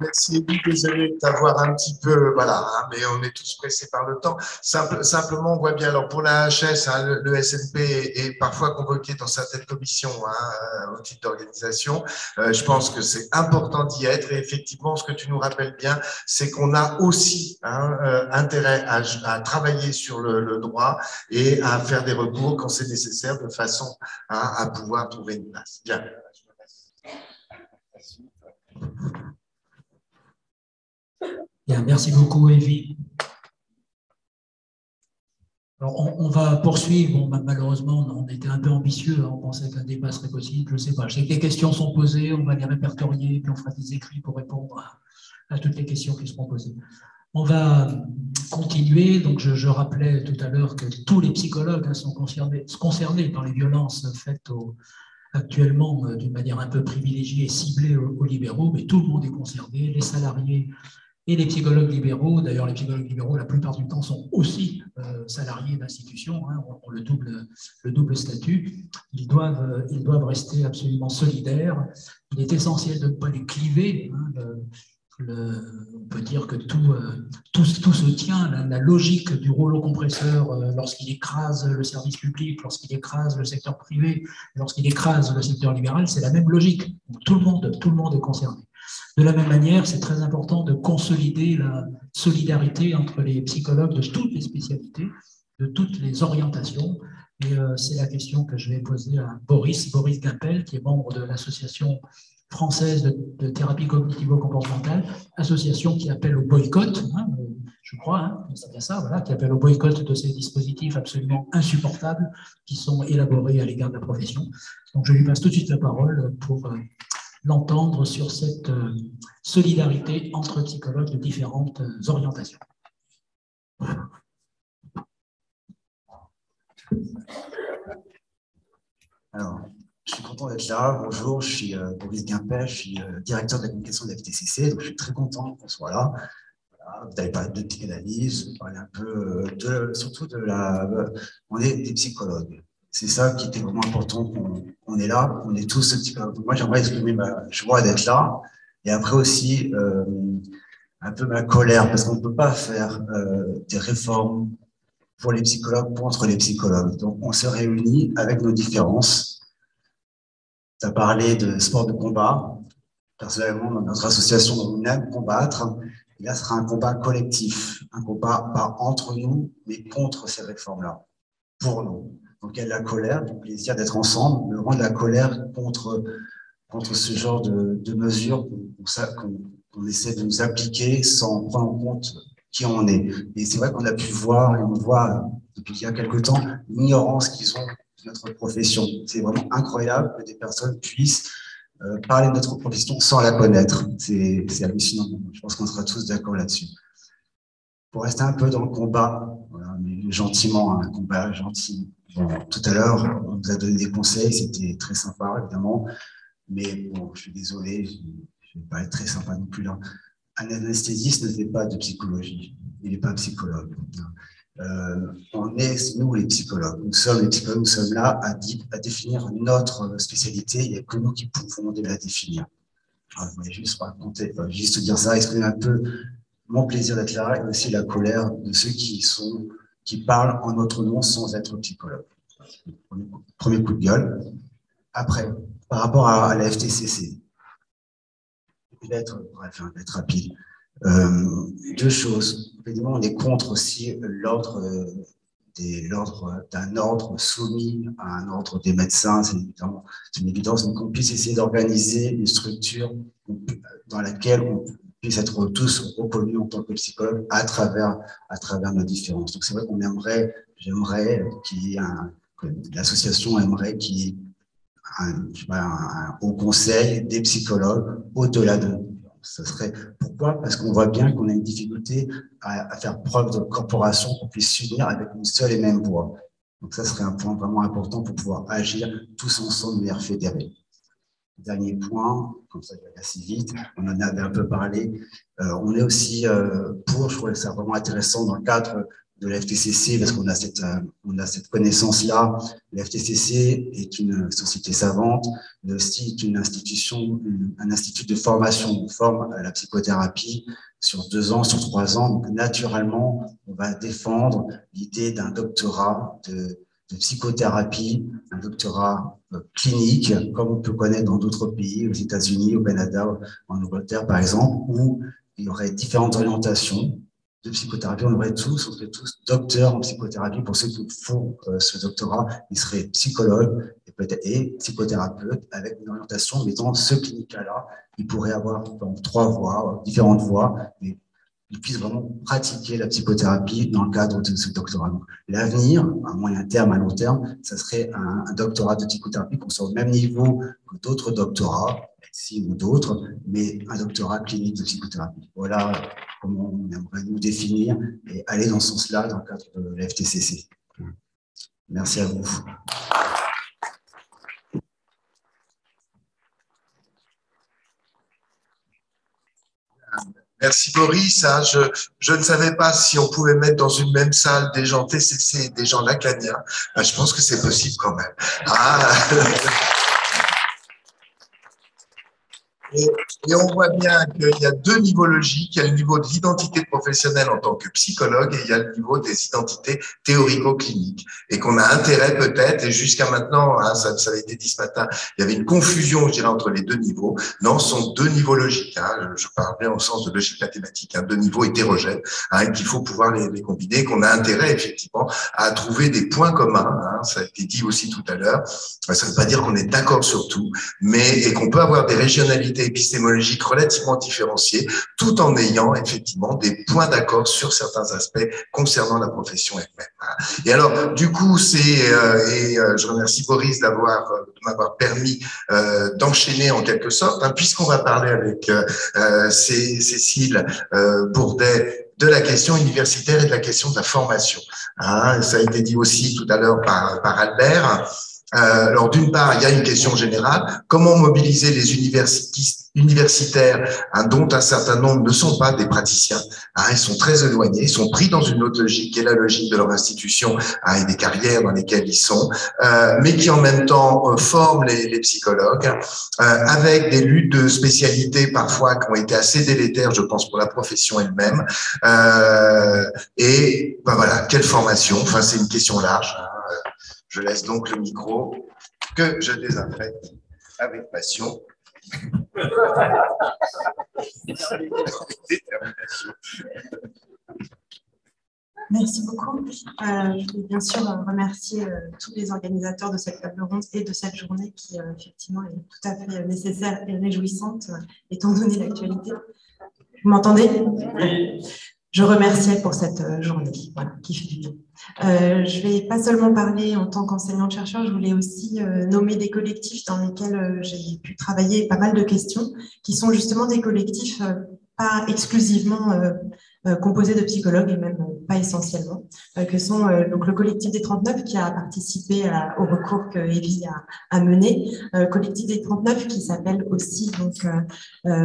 Merci, désolé de t'avoir un petit peu, voilà, hein, mais on est tous pressés par le temps. Simplement, on voit bien, alors pour la HS, hein, le SNP est parfois convoqué dans certaines commissions au titre d'organisation. Je pense que c'est important d'y être et effectivement, ce que tu nous rappelles bien, c'est qu'on a aussi intérêt à travailler sur le droit et à faire des recours quand c'est nécessaire de façon à pouvoir trouver une place. Bien. Bien, merci beaucoup, Evie. Alors, on va poursuivre. Bon, malheureusement, on était un peu ambitieux. On pensait qu'un débat serait possible. Je ne sais pas. Je sais que les questions sont posées. On va les répertorier, puis on fera des écrits pour répondre à toutes les questions qui seront posées. On va continuer. Donc, je rappelais tout à l'heure que tous les psychologues sont concernés par les violences faites actuellement d'une manière un peu privilégiée et ciblée aux libéraux, mais tout le monde est concerné, les salariés et les psychologues libéraux. D'ailleurs, les psychologues libéraux, la plupart du temps, sont aussi salariés d'institutions, ont le double statut. Ils doivent rester absolument solidaires. Il est essentiel de ne pas les cliver. On peut dire que tout se tient, la logique du rouleau compresseur lorsqu'il écrase le service public, lorsqu'il écrase le secteur privé, lorsqu'il écrase le secteur libéral, c'est la même logique. Donc, tout le monde est concerné. De la même manière, c'est très important de consolider la solidarité entre les psychologues de toutes les spécialités, de toutes les orientations. Et c'est la question que je vais poser à Boris Guimpel, qui est membre de l'association française de thérapie cognitivo-comportementale, association qui appelle au boycott, je crois, c'est bien ça, voilà, qui appelle au boycott de ces dispositifs absolument insupportables qui sont élaborés à l'égard de la profession. Donc je lui passe tout de suite la parole pour l'entendre sur cette solidarité entre psychologues de différentes orientations. Alors, je suis content d'être là. Bonjour, je suis Boris Guimpel, je suis directeur de la communication de la FTCC, donc je suis très content qu'on soit là. Voilà, vous avez parlé de psychanalyse, vous parlez un peu surtout de la... On est des psychologues. C'est ça qui était vraiment important qu'on est là. On est tous psychologues. Donc moi, j'aimerais exprimer ma joie d'être là. Et après aussi, un peu ma colère, parce qu'on ne peut pas faire des réformes pour les psychologues, contre les psychologues. Donc, on se réunit avec nos différences. Tu as parlé de sport de combat. Personnellement, dans notre association, on aime combattre. Et là, ce sera un combat collectif, un combat pas entre nous, mais contre ces réformes-là, pour nous. Donc, il y a de la colère, du plaisir d'être ensemble, mais vraiment de la colère contre ce genre de mesures qu'on essaie de nous appliquer sans prendre en compte qui on est. Et c'est vrai qu'on a pu voir, et on voit depuis il y a quelque temps, l'ignorance qu'ils ont de notre profession. C'est vraiment incroyable que des personnes puissent parler de notre profession sans la connaître. C'est hallucinant. Je pense qu'on sera tous d'accord là-dessus. Pour rester un peu dans le combat, voilà, mais gentiment, un combat gentil. Bon, tout à l'heure, on nous a donné des conseils, c'était très sympa, évidemment. Mais bon, je suis désolé, je ne vais pas être très sympa non plus là. Un anesthésiste ne fait pas de psychologie. Il n'est pas psychologue. On est, nous, les psychologues. Nous sommes les psychologues, nous sommes là à définir notre spécialité. Il n'y a que nous qui pouvons la définir. Alors, je voulais juste raconter, juste dire ça, exprimer un peu mon plaisir d'être là et aussi la colère de ceux qui parlent en notre nom sans être psychologues. Premier coup de gueule. Après, par rapport à la FTCC, je vais être rapide. Deux choses. Évidemment, on est contre aussi l'ordre d'un ordre soumis à un ordre des médecins. C'est une évidence. Donc, on puisse essayer d'organiser une structure dans laquelle on puisse être tous reconnus en tant que psychologue à travers nos différences. Donc, c'est vrai qu'on j'aimerais qu'il y ait l'association aimerait qu'il y ait un haut conseil des psychologues au-delà de nous. Ce serait pourquoi? Parce qu'on voit bien qu'on a une difficulté à faire preuve de corporation, qu'on puisse s'unir avec une seule et même voix. Donc ça serait un point vraiment important pour pouvoir agir tous ensemble de manière fédérée. Dernier point, comme ça je vais assez vite, on en avait un peu parlé. On est aussi je trouvais ça vraiment intéressant dans le cadre de la FTCC, parce qu'on a cette connaissance-là. La FTCC est une société savante, mais aussi une institution, un institut de formation. On forme à la psychothérapie sur 2 ans, sur 3 ans. Donc, naturellement, on va défendre l'idée d'un doctorat de psychothérapie, un doctorat clinique, comme on peut connaître dans d'autres pays, aux États-Unis, au Canada, en Angleterre, par exemple, où il y aurait différentes orientations de psychothérapie. On serait tous docteurs en psychothérapie. Pour ceux qui font ce doctorat, ils seraient psychologues et psychothérapeutes avec une orientation, mais dans ce clinique-là, ils pourraient avoir 3 voies, différentes voies, mais ils puissent vraiment pratiquer la psychothérapie dans le cadre de ce doctorat. L'avenir, à moyen terme, à long terme, ça serait un doctorat de psychothérapie qu'on soit au même niveau que d'autres doctorats, médecine ou d'autres, mais un doctorat clinique de psychothérapie. Voilà comment on aimerait nous définir et aller dans ce sens-là dans le cadre de la FTCC. Merci à vous. Merci Boris. Je ne savais pas si on pouvait mettre dans une même salle des gens TCC et des gens lacaniens. Je pense que c'est possible quand même. Et on voit bien qu'il y a 2 niveaux logiques. Il y a le niveau de l'identité professionnelle en tant que psychologue et il y a le niveau des identités théorico-cliniques. Et qu'on a intérêt peut-être, et jusqu'à maintenant, ça a été dit ce matin, il y avait une confusion, je dirais, entre les 2 niveaux. Non, ce sont 2 niveaux logiques. Je parle bien au sens de logique mathématique, 2 niveaux hétérogènes, et qu'il faut pouvoir les combiner, qu'on a intérêt effectivement à trouver des points communs. Ça a été dit aussi tout à l'heure. Ça ne veut pas dire qu'on est d'accord sur tout, et qu'on peut avoir des régionalités épistémologiques relativement différenciées, tout en ayant effectivement des points d'accord sur certains aspects concernant la profession elle-même. Et alors, du coup, je remercie Boris de m'avoir permis d'enchaîner en quelque sorte, puisqu'on va parler avec Cécile Bourdet de la question universitaire et de la question de la formation. Ça a été dit aussi tout à l'heure par Albert. Alors, d'une part, il y a une question générale. Comment mobiliser les universitaires dont un certain nombre ne sont pas des praticiens, ils sont très éloignés, ils sont pris dans une autre logique qui est la logique de leur institution et des carrières dans lesquelles ils sont, mais qui en même temps forment les psychologues avec des luttes de spécialité parfois qui ont été assez délétères, je pense, pour la profession elle-même. Et voilà, quelle formation? Enfin, c'est une question large. Je laisse donc le micro que je désinfecte avec passion. Détermination. Merci beaucoup. Je veux bien sûr remercier tous les organisateurs de cette table ronde et de cette journée qui, effectivement, est tout à fait nécessaire et réjouissante, étant donné l'actualité. Vous m'entendez? Oui. Je remercie pour cette journée, voilà, qui fait du bien. Je vais pas seulement parler en tant qu'enseignante-chercheur, je voulais aussi nommer des collectifs dans lesquels j'ai pu travailler pas mal de questions, qui sont justement des collectifs pas exclusivement composés de psychologues et même pas essentiellement, que sont donc le collectif des 39 qui a participé au recours que Evie a mené, collectif des 39 qui s'appelle aussi donc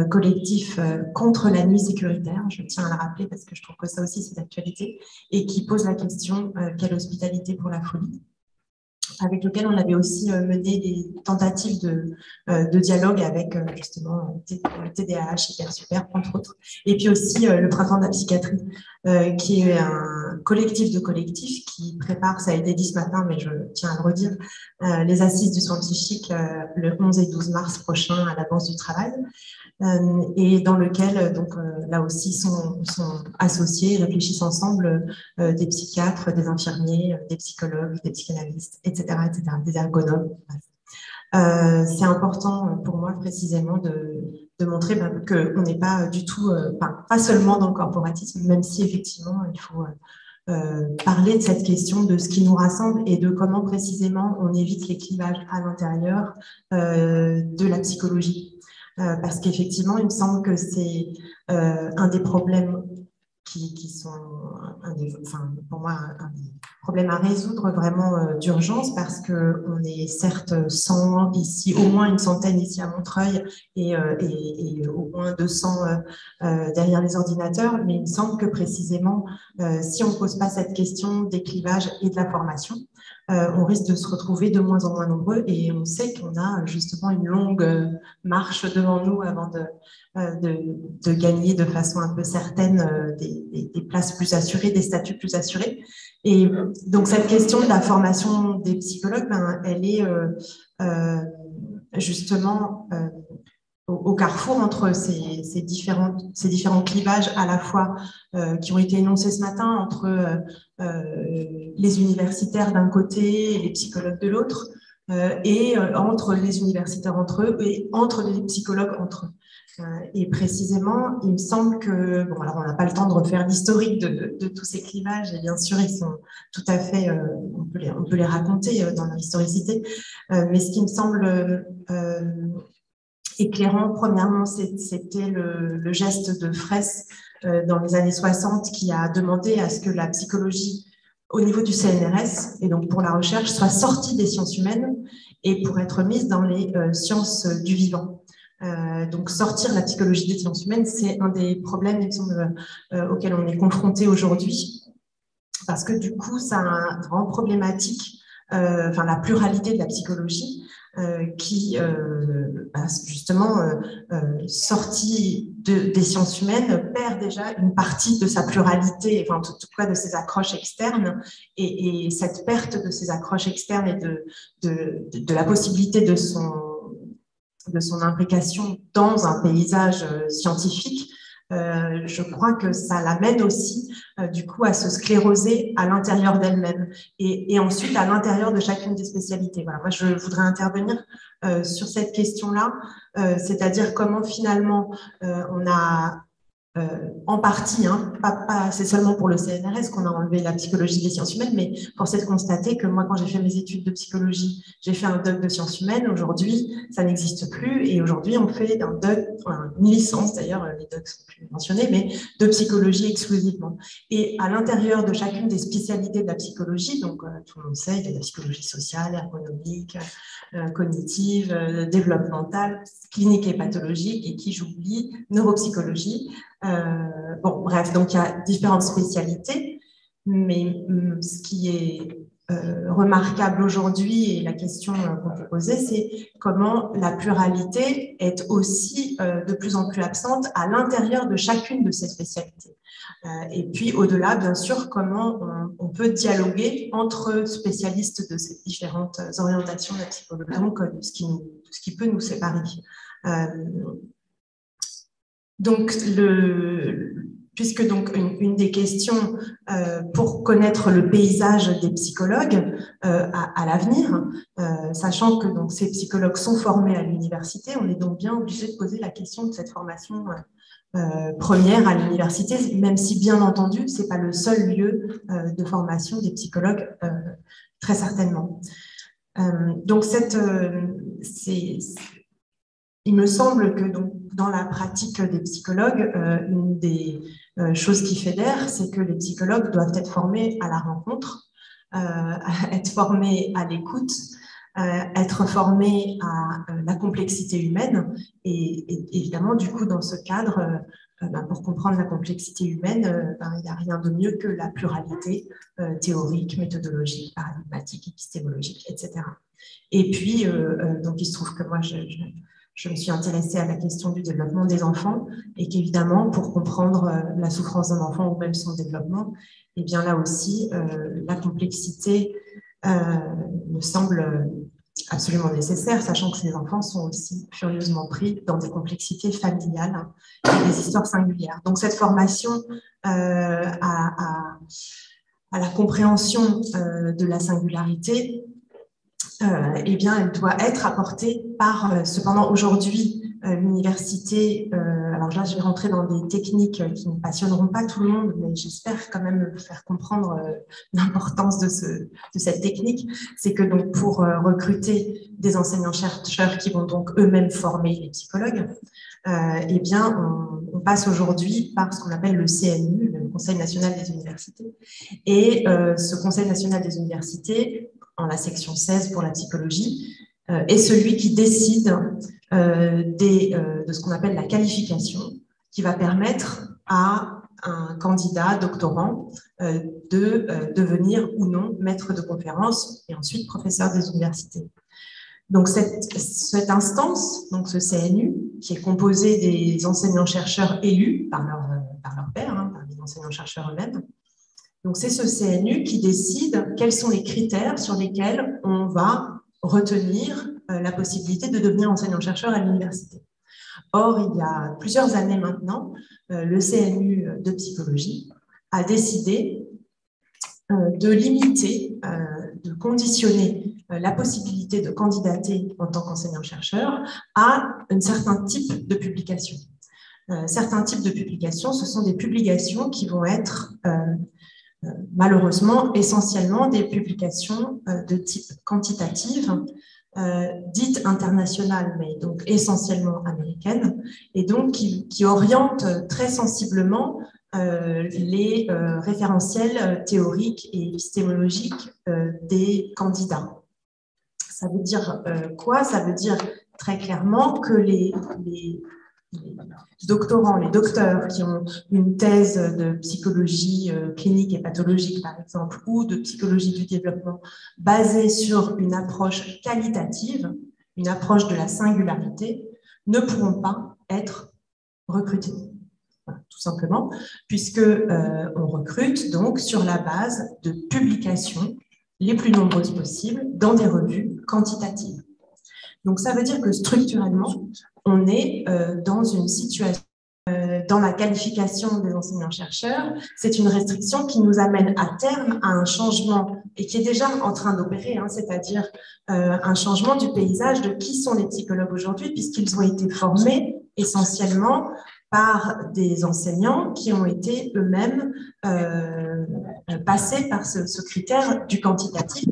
collectif contre la nuit sécuritaire, je tiens à le rappeler parce que je trouve que ça aussi c'est d'actualité, et qui pose la question quelle hospitalité pour la folie, avec lequel on avait aussi mené des tentatives de dialogue avec justement TDAH, Hyper-Super, entre autres. Et puis aussi le Printemps de la psychiatrie, qui est un collectif de collectifs qui prépare, ça a été dit ce matin, mais je tiens à le redire, les assises du soin psychique le 11 et 12 mars prochain à la Bourse du Travail. Et dans lequel, donc, là aussi, sont associés, réfléchissent ensemble des psychiatres, des infirmiers, des psychologues, des psychanalystes, etc., des ergonomes. C'est important pour moi, précisément, de montrer qu'on n'est pas du tout, pas seulement dans le corporatisme, même si, effectivement, il faut parler de cette question, de ce qui nous rassemble et de comment, précisément, on évite les clivages à l'intérieur de la psychologie. Parce qu'effectivement, il me semble que c'est un des problèmes qui sont, pour moi, un des problèmes à résoudre vraiment d'urgence, parce qu'on est certes 100 ici, au moins une centaine ici à Montreuil, et au moins 200 derrière les ordinateurs, mais il me semble que précisément, si on ne pose pas cette question des clivages et de la formation, on risque de se retrouver de moins en moins nombreux, et on sait qu'on a justement une longue marche devant nous avant de gagner de façon un peu certaine des places plus assurées, des statuts plus assurés. Et donc cette question de la formation des psychologues, elle est justement au carrefour entre ces différents clivages à la fois qui ont été énoncés ce matin entre les universitaires d'un côté et les psychologues de l'autre, et entre les universitaires entre eux et entre les psychologues entre eux. Et précisément, il me semble que, bon, alors on n'a pas le temps de refaire l'historique de tous ces clivages, et bien sûr, ils sont tout à fait, on peut les raconter dans leur historicité, mais ce qui me semble éclairant, premièrement, c'était le geste de Fraisse dans les années 60 qui a demandé à ce que la psychologie au niveau du CNRS, et donc pour la recherche, soit sortie des sciences humaines et pour être mise dans les sciences du vivant. Donc sortir la psychologie des sciences humaines, c'est un des problèmes auxquels on est confronté aujourd'hui, parce que du coup, ça rend problématique la pluralité de la psychologie, qui, justement, sortie des sciences humaines, perd déjà une partie de sa pluralité, en tout cas de ses accroches externes, et cette perte de ses accroches externes et de la possibilité de son imbrication dans un paysage scientifique, je crois que ça l'amène aussi du coup à se scléroser à l'intérieur d'elle-même et ensuite à l'intérieur de chacune des spécialités. Voilà, moi je voudrais intervenir sur cette question-là, c'est-à-dire comment finalement on a en partie, c'est seulement pour le CNRS qu'on a enlevé la psychologie des sciences humaines, mais force est de constater que moi, quand j'ai fait mes études de psychologie, j'ai fait un doc de sciences humaines. Aujourd'hui, ça n'existe plus, et aujourd'hui, on fait un doc, une licence d'ailleurs, les docs sont plus mentionnés, mais de psychologie exclusivement. Et à l'intérieur de chacune des spécialités de la psychologie, donc tout le monde sait, il y a la psychologie sociale, ergonomique, cognitive, développementale, clinique et pathologique, et qui j'oublie, neuropsychologie. Bon, bref, donc il y a différentes spécialités, mais ce qui est remarquable aujourd'hui, et la question qu'on peut poser, c'est comment la pluralité est aussi de plus en plus absente à l'intérieur de chacune de ces spécialités. Et puis au-delà, bien sûr, comment on peut dialoguer entre spécialistes de ces différentes orientations de la psychologie, donc ce qui peut nous séparer. Donc, puisque donc une des questions pour connaître le paysage des psychologues à l'avenir, sachant que donc ces psychologues sont formés à l'université, on est donc bien obligé de poser la question de cette formation première à l'université, même si, bien entendu, ce n'est pas le seul lieu de formation des psychologues, très certainement. Donc, il me semble que donc, dans la pratique des psychologues, une des choses qui fédèrent, c'est que les psychologues doivent être formés à la rencontre, être formés à l'écoute, être formés à la complexité humaine. Et évidemment, du coup, dans ce cadre, pour comprendre la complexité humaine, il n'y a rien de mieux que la pluralité théorique, méthodologique, paradigmatique, épistémologique, etc. Et puis, donc, il se trouve que moi, je me suis intéressée à la question du développement des enfants et qu'évidemment, pour comprendre la souffrance d'un enfant ou même son développement, eh bien là aussi, la complexité me semble absolument nécessaire, sachant que ces enfants sont aussi furieusement pris dans des complexités familiales et des histoires singulières. Donc cette formation à la compréhension de la singularité, eh bien, elle doit être apportée par, cependant, aujourd'hui, l'université. Alors là, je vais rentrer dans des techniques qui ne passionneront pas tout le monde, mais j'espère quand même faire comprendre l'importance de cette technique. C'est que donc, pour recruter des enseignants-chercheurs qui vont donc eux-mêmes former les psychologues, eh bien, on passe aujourd'hui par ce qu'on appelle le CNU, le Conseil national des universités. Et ce Conseil national des universités, en la section 16 pour la psychologie, est celui qui décide de ce qu'on appelle la qualification, qui va permettre à un candidat doctorant de devenir ou non maître de conférence et ensuite professeur des universités. Donc cette instance, donc ce CNU, qui est composé des enseignants-chercheurs élus par leur pairs, par les enseignants-chercheurs eux-mêmes. Donc, c'est ce CNU qui décide quels sont les critères sur lesquels on va retenir la possibilité de devenir enseignant-chercheur à l'université. Or, il y a plusieurs années maintenant, le CNU de psychologie a décidé de limiter, de conditionner la possibilité de candidater en tant qu'enseignant-chercheur à un certain type de publication. Certains types de publications, ce sont des publications qui vont être malheureusement, essentiellement des publications de type quantitative, dites internationales, mais donc essentiellement américaines, et donc qui orientent très sensiblement les référentiels théoriques et épistémologiques des candidats. Ça veut dire quoi? Ça veut dire très clairement que les doctorants, les docteurs qui ont une thèse de psychologie clinique et pathologique, par exemple, ou de psychologie du développement, basée sur une approche qualitative, une approche de la singularité, ne pourront pas être recrutés. Voilà, tout simplement, puisque on recrute donc sur la base de publications les plus nombreuses possibles dans des revues quantitatives. Donc, ça veut dire que structurellement, on est dans une situation, dans la qualification des enseignants-chercheurs, c'est une restriction qui nous amène à terme à un changement, et qui est déjà en train d'opérer, c'est-à-dire un changement du paysage de qui sont les psychologues aujourd'hui, puisqu'ils ont été formés essentiellement par des enseignants qui ont été eux-mêmes passés par ce critère du quantitatif.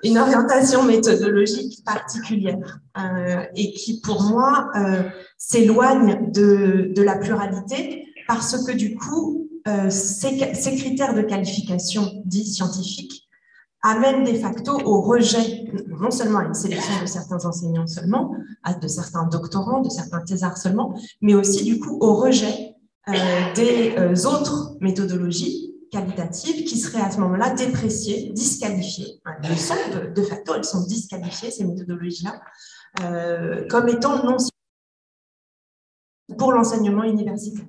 Une orientation méthodologique particulière et qui, pour moi, s'éloigne de la pluralité parce que, du coup, ces critères de qualification dits scientifiques amènent de facto au rejet, non seulement à une sélection de certains enseignants seulement, de certains doctorants, de certains thésards seulement, mais aussi, du coup, au rejet des autres méthodologies qualitatives qui seraient à ce moment-là dépréciées, disqualifiées. Elles sont de facto, elles sont disqualifiées, ces méthodologies-là, comme étant non pour l'enseignement universitaire.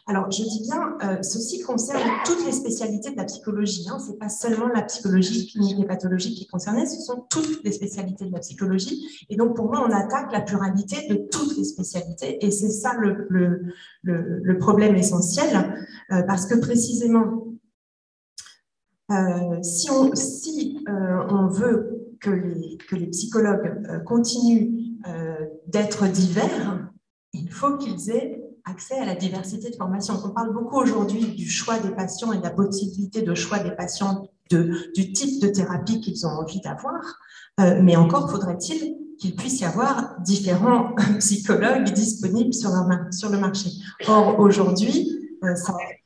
Alors, je dis bien, ceci concerne toutes les spécialités de la psychologie. Ce n'est pas seulement la psychologie clinique et pathologique qui est concernée, ce sont toutes les spécialités de la psychologie. Et donc, pour moi, on attaque la pluralité de toutes les spécialités. Et c'est ça le problème essentiel, parce que précisément, si on veut que les psychologues continuent d'être divers, il faut qu'ils aient accès à la diversité de formation. On parle beaucoup aujourd'hui du choix des patients et de la possibilité de choix des patients du type de thérapie qu'ils ont envie d'avoir, mais encore faudrait-il qu'il puisse y avoir différents psychologues disponibles sur le marché. Or, aujourd'hui, ça risque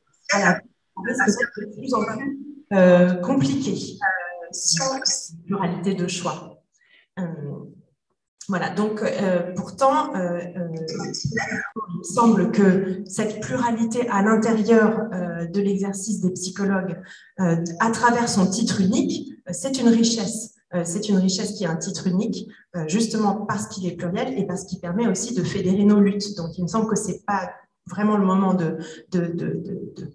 d'être de plus en plus compliqué sans pluralité de choix. Voilà, donc pourtant, il me semble que cette pluralité à l'intérieur de l'exercice des psychologues, à travers son titre unique, c'est une richesse. C'est une richesse qui a un titre unique, justement parce qu'il est pluriel et parce qu'il permet aussi de fédérer nos luttes. Donc, il me semble que ce n'est pas vraiment le moment de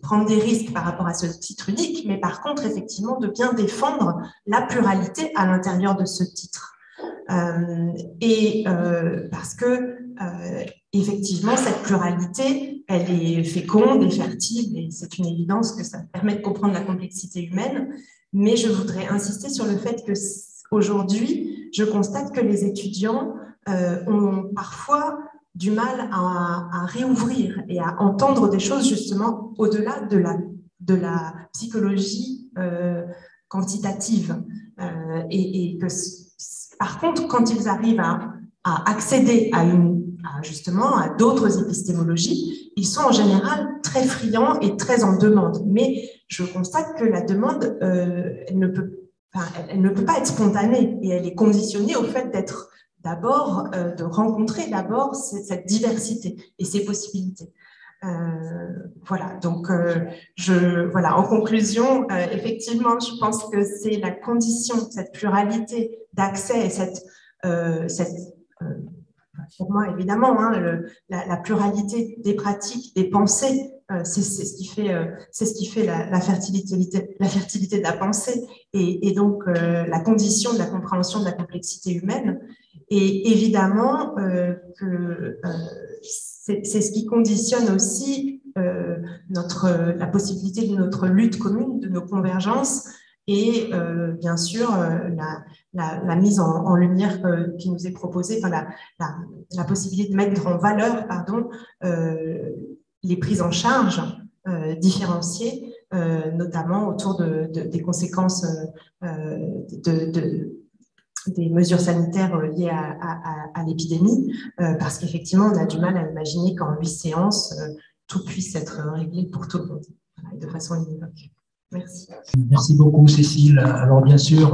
prendre des risques par rapport à ce titre unique, mais par contre, effectivement, de bien défendre la pluralité à l'intérieur de ce titre. Parce que effectivement cette pluralité elle est féconde et fertile et c'est une évidence que ça permet de comprendre la complexité humaine, mais je voudrais insister sur le fait que aujourd'hui je constate que les étudiants ont parfois du mal à réouvrir et à entendre des choses justement au-delà de la psychologie quantitative et que par contre, quand ils arrivent à accéder justement à d'autres épistémologies, ils sont en général très friands et très en demande. Mais je constate que la demande, elle ne peut pas être spontanée et elle est conditionnée au fait d'être d'abord, de rencontrer d'abord cette diversité et ces possibilités. Voilà, donc voilà, en conclusion, effectivement, je pense que c'est la condition, cette pluralité d'accès et pour moi, évidemment, hein, la pluralité des pratiques, des pensées, c'est ce qui fait la fertilité de la pensée et donc la condition de la compréhension de la complexité humaine. Et évidemment que c'est ce qui conditionne aussi la possibilité de notre lutte commune, de nos convergences et bien sûr la mise en lumière qui nous est proposée, enfin, la possibilité de mettre en valeur les prises en charge différenciées, notamment autour des conséquences des mesures sanitaires liées à l'épidémie, parce qu'effectivement, on a du mal à imaginer qu'en 8 séances, tout puisse être réglé pour tout le monde, de façon univoque. Merci. Merci beaucoup, Cécile. Alors, bien sûr,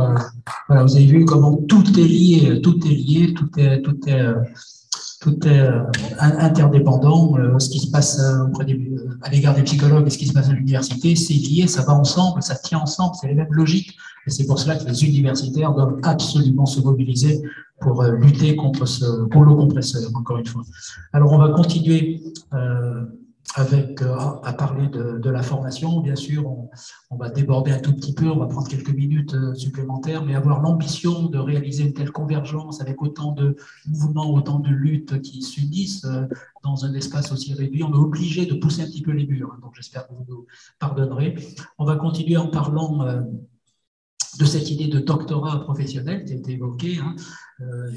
voilà, vous avez vu comment tout est lié, tout est interdépendant. Ce qui se passe à l'égard des psychologues et ce qui se passe à l'université, c'est lié, ça va ensemble, ça tient ensemble, c'est les mêmes logiques. Et c'est pour cela que les universitaires doivent absolument se mobiliser pour lutter contre ce rouleau compresseur, encore une fois. Alors, on va continuer à parler de la formation. Bien sûr, on va déborder un tout petit peu, on va prendre quelques minutes supplémentaires, mais avoir l'ambition de réaliser une telle convergence avec autant de mouvements, autant de luttes qui s'unissent dans un espace aussi réduit, on est obligé de pousser un petit peu les murs. Donc, j'espère que vous nous pardonnerez. On va continuer en parlant de cette idée de doctorat professionnel qui a été évoquée.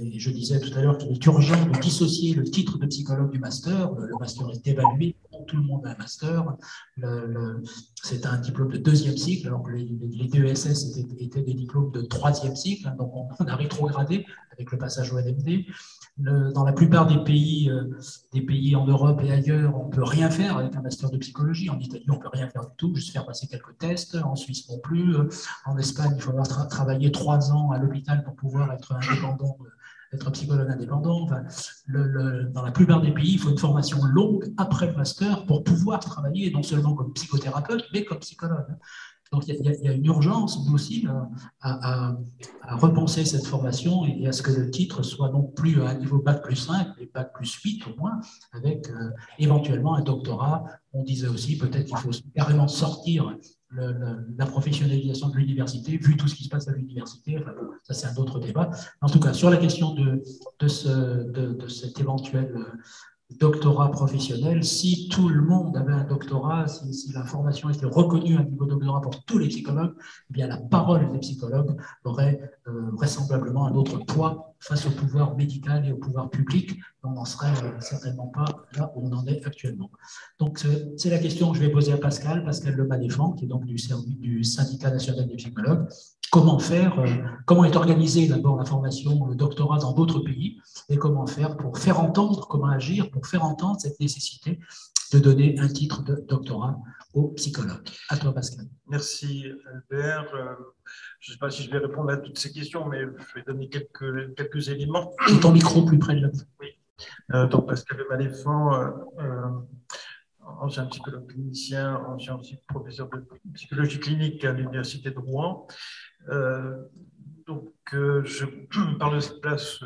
Et je disais tout à l'heure qu'il est urgent de dissocier le titre de psychologue du master. Le master est évalué, tout le monde a un master. C'est un diplôme de 2e cycle, alors que les DESS étaient des diplômes de 3e cycle. Donc on a rétrogradé avec le passage au LMD. Dans la plupart des pays en Europe et ailleurs, on ne peut rien faire avec un master de psychologie. En Italie, on ne peut rien faire du tout, juste faire passer quelques tests. En Suisse non plus. En Espagne, il faut avoir travaillé 3 ans à l'hôpital pour pouvoir être indépendant, être psychologue indépendant. Enfin, dans la plupart des pays, il faut une formation longue après le master pour pouvoir travailler non seulement comme psychothérapeute, mais comme psychologue. Donc, il y a une urgence aussi à repenser cette formation et à ce que le titre soit non plus à un niveau Bac plus 5, mais Bac plus 8 au moins, avec éventuellement un doctorat. On disait aussi peut-être qu'il faut carrément sortir la professionnalisation de l'université, vu tout ce qui se passe à l'université. Enfin, bon, ça, c'est un autre débat. En tout cas, sur la question de cet éventuel doctorat professionnel. Si tout le monde avait un doctorat, si la formation était reconnue à un niveau doctorat pour tous les psychologues, eh bien la parole des psychologues aurait vraisemblablement un autre poids face au pouvoir médical et au pouvoir public. On n'en serait certainement pas là où on en est actuellement. Donc c'est la question que je vais poser à Pascal Lemas-Défend, qui est donc du Syndicat national des psychologues. Comment faire, comment est organisée d'abord la formation, le doctorat dans d'autres pays, et comment faire pour faire entendre, comment agir pour faire entendre cette nécessité de donner un titre de doctorat aux psychologues. À toi, Pascal. Merci, Albert. Je ne sais pas si je vais répondre à toutes ces questions, mais je vais donner quelques éléments. Ton micro plus près de là. Oui. Donc, Pascal Lemas-Défend, ancien psychologue clinicien, ancien aussi professeur de psychologie clinique à l'Université de Rouen. Je parle de cette place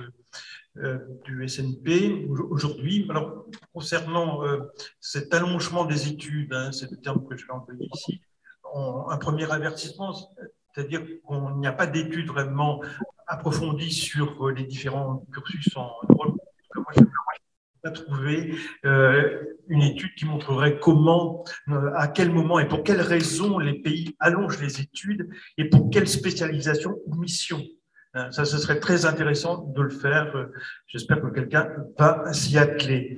du SNP aujourd'hui. Alors, concernant cet allongement des études, hein, c'est le terme que je vais employer ici, un premier avertissement, c'est-à-dire qu'il n'y a pas d'études vraiment approfondies sur les différents cursus en Europe. Moi, je n'ai pas trouvé une étude qui montrerait comment, à quel moment et pour quelles raisons les pays allongent les études et pour quelle spécialisation ou mission. Ça, ce serait très intéressant de le faire. J'espère que quelqu'un va s'y atteler.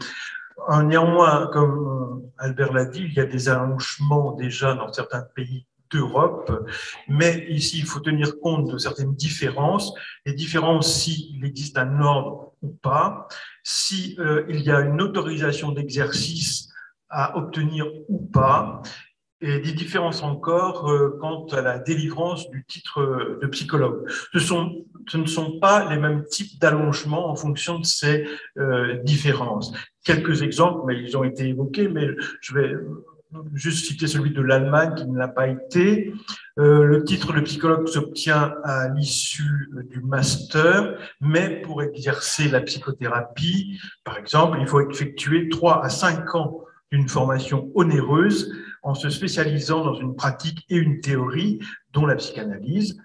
Néanmoins, comme Albert l'a dit, il y a des allongements déjà dans certains pays d'Europe, mais ici, il faut tenir compte de certaines différences. Les différences, s'il existe un ordre ou pas, si il y a une autorisation d'exercice à obtenir ou pas, et des différences encore quant à la délivrance du titre de psychologue. Ce ne sont pas les mêmes types d'allongements en fonction de ces différences. Quelques exemples, mais ils ont été évoqués, mais je vais juste citer celui de l'Allemagne qui ne l'a pas été. Le titre de psychologue s'obtient à l'issue du master, mais pour exercer la psychothérapie, par exemple, il faut effectuer 3 à 5 ans d'une formation onéreuse en se spécialisant dans une pratique et une théorie, dont la psychanalyse.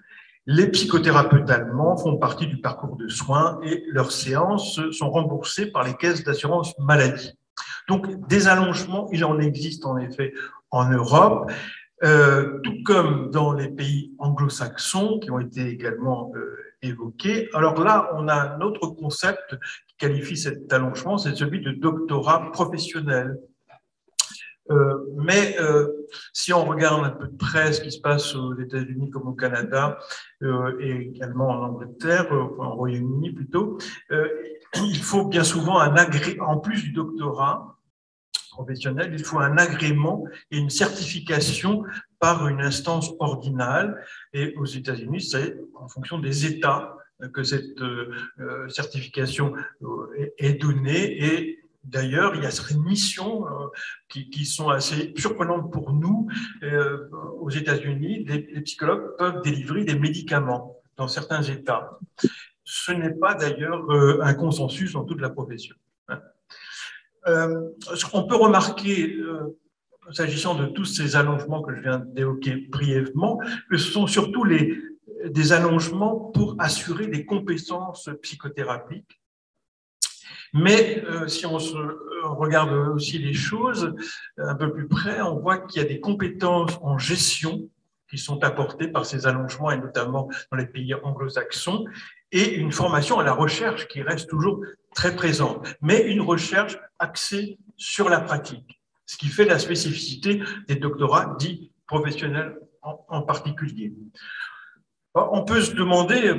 Les psychothérapeutes allemands font partie du parcours de soins et leurs séances sont remboursées par les caisses d'assurance maladie. Donc, des allongements, il en existe en effet en Europe, tout comme dans les pays anglo-saxons qui ont été également évoqués. Alors là, on a un autre concept qui qualifie cet allongement, c'est celui de doctorat professionnel. Mais si on regarde un peu de près ce qui se passe aux États-Unis comme au Canada et également en Angleterre, en Royaume-Uni plutôt, il faut bien souvent en plus du doctorat professionnel, il faut un agrément et une certification par une instance ordinale. Et aux États-Unis, c'est en fonction des États que cette certification est donnée. Et d'ailleurs, il y a certaines missions qui sont assez surprenantes pour nous. Aux États-Unis, les psychologues peuvent délivrer des médicaments dans certains États. Ce n'est pas d'ailleurs un consensus dans toute la profession. On peut remarquer, s'agissant de tous ces allongements que je viens d'évoquer brièvement, que ce sont surtout des allongements pour assurer des compétences psychothérapiques. Mais si on regarde aussi les choses un peu plus près, on voit qu'il y a des compétences en gestion qui sont apportées par ces allongements, et notamment dans les pays anglo-saxons, et une formation à la recherche qui reste toujours très présente, mais une recherche axée sur la pratique, ce qui fait la spécificité des doctorats dits professionnels en particulier. On peut se demander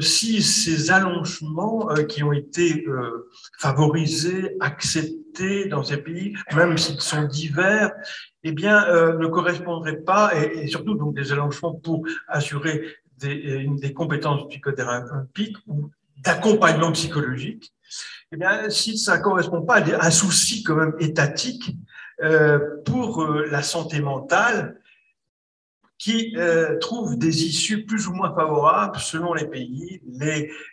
si ces allongements qui ont été favorisés, acceptés dans ces pays, même s'ils sont divers, eh bien, ne correspondraient pas, et surtout donc des allongements pour assurer des compétences psychothérapeutiques ou d'accompagnement psychologique, eh bien, si ça ne correspond pas à un souci quand même étatique pour la santé mentale, qui trouve des issues plus ou moins favorables selon les pays,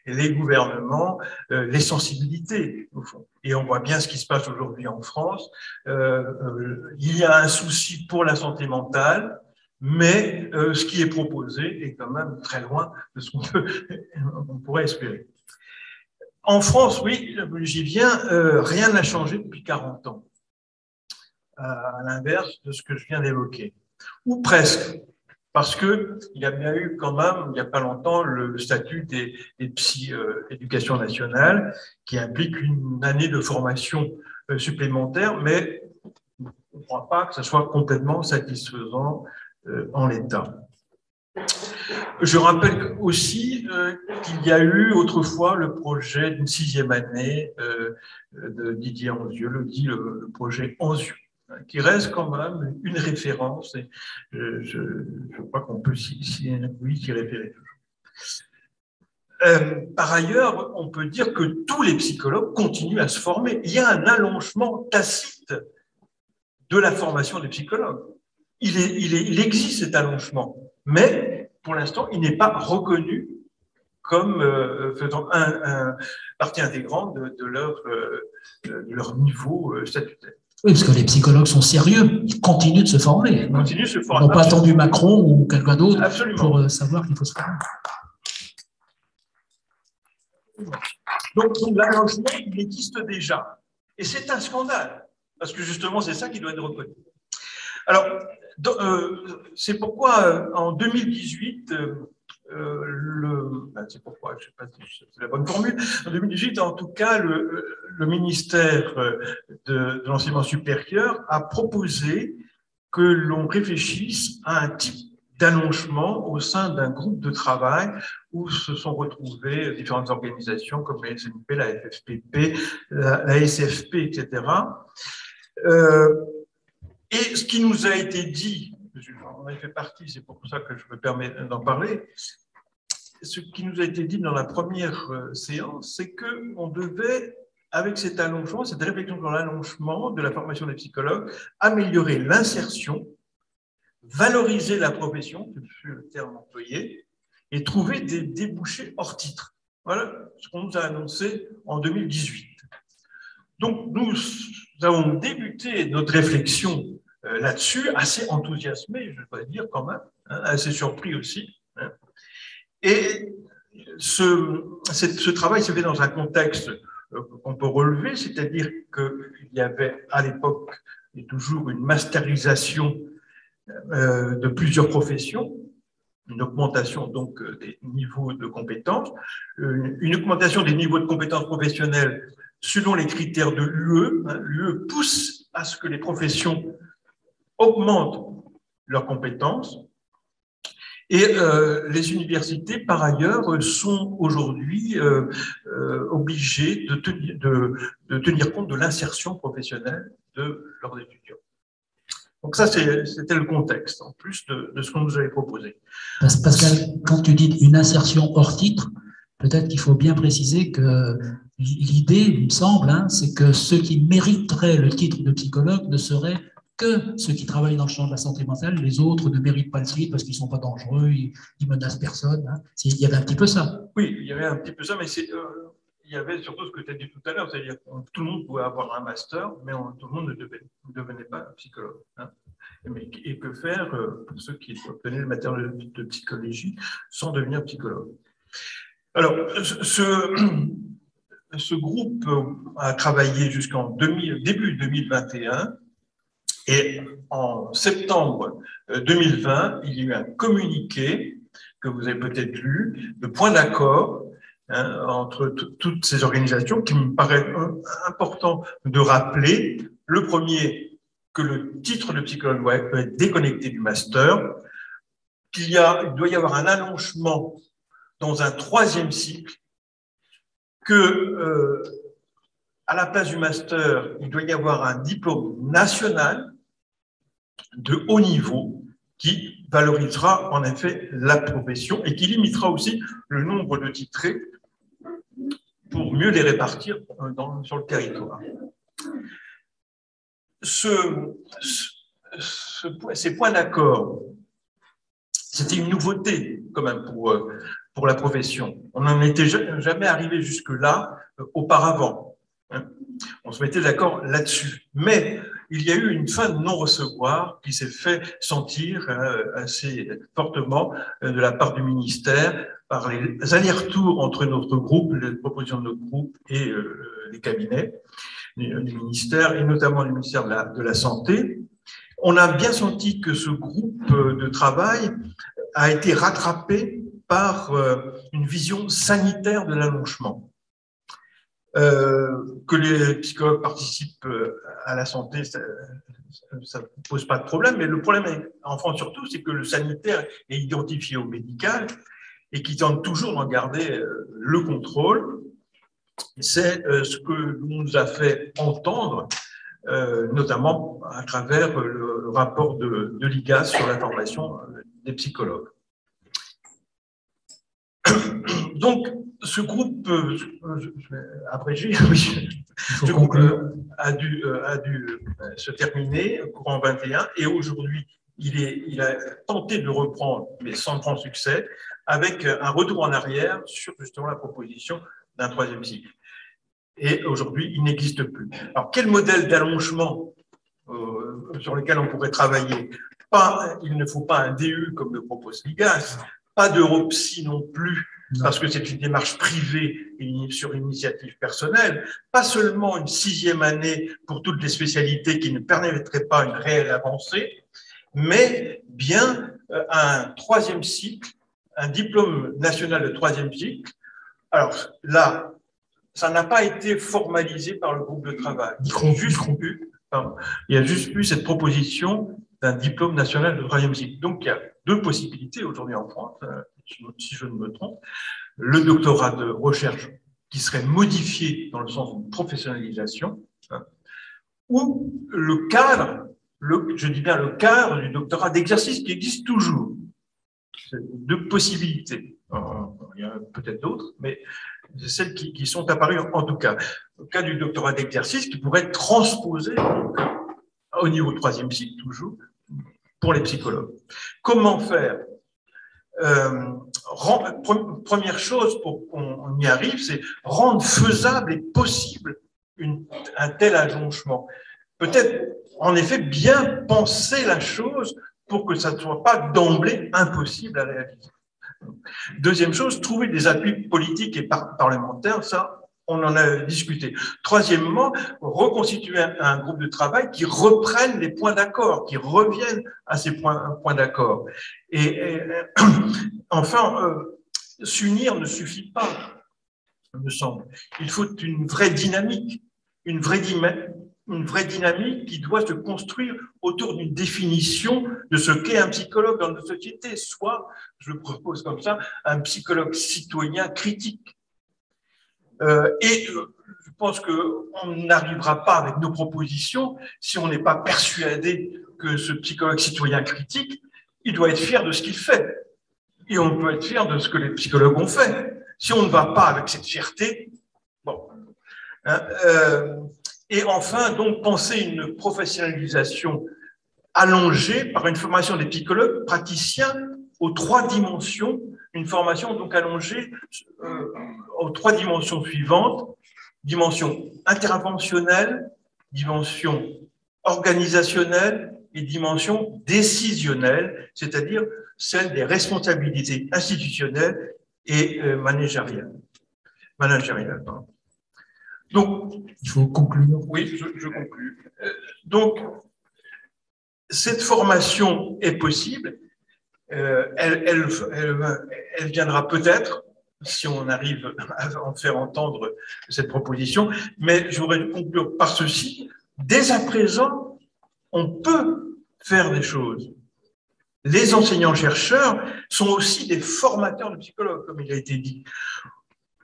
les gouvernements, les sensibilités, au fond. Et on voit bien ce qui se passe aujourd'hui en France. Il y a un souci pour la santé mentale, mais ce qui est proposé est quand même très loin de ce qu'on pourrait espérer. En France, oui, j'y viens, rien n'a changé depuis 40 ans, à l'inverse de ce que je viens d'évoquer, ou presque. Parce qu'il y a bien eu quand même, il n'y a pas longtemps, le statut des psy éducation nationale qui implique une année de formation supplémentaire, mais on ne croit pas que ce soit complètement satisfaisant en l'état. Je rappelle aussi qu'il y a eu autrefois le projet d'une 6e année de Didier Anzieux, le projet Anzieux, qui reste quand même une référence, et je crois qu'on peut s'y référer toujours. Par ailleurs, on peut dire que tous les psychologues continuent à se former. Il y a un allongement tacite de la formation des psychologues. Il existe cet allongement, mais pour l'instant, il n'est pas reconnu comme faisant partie intégrante de leur niveau statutaire. Oui, parce que les psychologues sont sérieux, ils continuent de se former. Ils n'ont pas attendu Macron ou quelqu'un d'autre pour savoir qu'il faut se former. Donc l'allongement, il existe déjà. Et c'est un scandale, parce que justement, c'est ça qui doit être reconnu. Alors, c'est pourquoi en 2018, c'est pourquoi, je ne sais pas si c'est la bonne formule, en 2018, en tout cas, le ministère de l'enseignement supérieur a proposé que l'on réfléchisse à un type d'allongement au sein d'un groupe de travail où se sont retrouvées différentes organisations comme la SNP, la FFPP, la SFP, etc. Et ce qui nous a été dit, j'en ai fait partie, c'est pour ça que je me permets d'en parler, ce qui nous a été dit dans la première séance, c'est qu'on devait, avec cet allongement, cette réflexion sur l'allongement de la formation des psychologues, améliorer l'insertion, valoriser la profession, c'est le terme employé, et trouver des débouchés hors titre. Voilà ce qu'on nous a annoncé en 2018. Donc, nous avons débuté notre réflexion là-dessus, assez enthousiasmé, je dois dire quand même, hein, assez surpris aussi. Hein. Et ce travail s'est fait dans un contexte qu'on peut relever, c'est-à-dire qu'il y avait à l'époque et toujours une masterisation de plusieurs professions, une augmentation donc des niveaux de compétences, une augmentation des niveaux de compétences professionnelles selon les critères de l'UE. L'UE pousse à ce que les professions augmentent leurs compétences. Et les universités, par ailleurs, sont aujourd'hui obligées de tenir compte de l'insertion professionnelle de leurs étudiants. Donc ça, c'était le contexte, en plus de ce qu'on nous avait proposé. Pascal, quand tu dis une insertion hors titre, peut-être qu'il faut bien préciser que l'idée, il me semble, hein, c'est que ceux qui mériteraient le titre de psychologue ne seraient que ceux qui travaillent dans le champ de la santé mentale. Les autres ne méritent pas le titre parce qu'ils ne sont pas dangereux, ils menacent personne. Hein. Il y avait un petit peu ça. Oui, il y avait un petit peu ça, mais il y avait surtout ce que tu as dit tout à l'heure, c'est-à-dire que tout le monde pouvait avoir un master, mais tout le monde ne devenait pas psychologue. Hein. Et que faire pour ceux qui obtenaient le matériel de psychologie sans devenir psychologue? Alors, ce groupe a travaillé jusqu'en début 2021 et en septembre 2020, il y a eu un communiqué que vous avez peut-être lu, de point d'accord entre toutes ces organisations qui me paraît important de rappeler. Le premier, que le titre de psychologue doit être déconnecté du master, qu'il doit y avoir un allongement dans un 3e cycle, que à la place du master, il doit y avoir un diplôme national de haut niveau qui valorisera en effet la profession et qui limitera aussi le nombre de titrés pour mieux les répartir sur le territoire. Ces points d'accord, c'était une nouveauté quand même pour la profession. On n'en était jamais arrivé jusque-là auparavant. Hein. On se mettait d'accord là-dessus. Mais il y a eu une fin de non-recevoir qui s'est fait sentir assez fortement de la part du ministère par les allers-retours entre notre groupe, les propositions de notre groupe et les cabinets du ministère, et notamment du ministère de la Santé. On a bien senti que ce groupe de travail a été rattrapé par une vision sanitaire de l'allongement. Que les psychologues participent à la santé, ça ne pose pas de problème, mais le problème en France surtout, c'est que le sanitaire est identifié au médical et qui tente toujours d'en garder le contrôle. C'est ce que l'on nous a fait entendre, notamment à travers le rapport de l'IGAS sur la formation des psychologues. Donc, ce groupe, je vais abréger, ce groupe a dû se terminer courant 21 et aujourd'hui, il a tenté de reprendre, mais sans grand succès, avec un retour en arrière sur justement la proposition d'un troisième cycle. Et aujourd'hui, il n'existe plus. Alors, quel modèle d'allongement sur lequel on pourrait travailler? Il ne faut pas un DU comme le propose l'IGAS, pas d'Europsy non plus, parce que c'est une démarche privée et sur initiative personnelle, pas seulement une 6e année pour toutes les spécialités qui ne permettraient pas une réelle avancée, mais bien un 3e cycle, un diplôme national de 3e cycle. Alors là, ça n'a pas été formalisé par le groupe de travail. Il y a juste eu cette proposition d'un diplôme national de 3e cycle. Donc, il y a 2 possibilités aujourd'hui en France, si je ne me trompe. Le doctorat de recherche qui serait modifié dans le sens d'une professionnalisation, ou le cadre, je dis bien le cadre du doctorat d'exercice qui existe toujours. C'est 2 possibilités. Il y en a peut-être d'autres, mais c'est celles qui sont apparues en tout cas. Le cas du doctorat d'exercice qui pourrait être transposé au niveau 3e cycle toujours pour les psychologues. Comment faire? Première chose pour qu'on y arrive, c'est rendre faisable et possible un tel ajonchement. Peut-être, en effet, bien penser la chose pour que ça ne soit pas d'emblée impossible à réaliser. 2e chose, trouver des appuis politiques et parlementaires, ça, on en a discuté. 3e, reconstituer un groupe de travail qui reprenne les points d'accord, qui reviennent à ces points d'accord. Et enfin, s'unir ne suffit pas, me semble. Il faut une vraie dynamique, une vraie dynamique qui doit se construire autour d'une définition de ce qu'est un psychologue dans notre société, soit, je le propose comme ça, un psychologue citoyen critique. Et je pense qu'on n'arrivera pas avec nos propositions si on n'est pas persuadé que ce psychologue citoyen critique, il doit être fier de ce qu'il fait. Et on peut être fier de ce que les psychologues ont fait. Si on ne va pas avec cette fierté, bon. Et enfin, donc, penser une professionnalisation allongée par une formation des psychologues praticiens aux 3 dimensions, une formation donc allongée aux 3 dimensions suivantes, dimension interventionnelle, dimension organisationnelle et dimension décisionnelle, c'est-à-dire celle des responsabilités institutionnelles et managériales. Donc, il faut conclure. Oui, je conclue. Donc, cette formation est possible. Elle viendra peut-être, si on arrive à en faire entendre cette proposition, mais je voudrais conclure par ceci. Dès à présent, on peut faire des choses. Les enseignants-chercheurs sont aussi des formateurs de psychologues, comme il a été dit.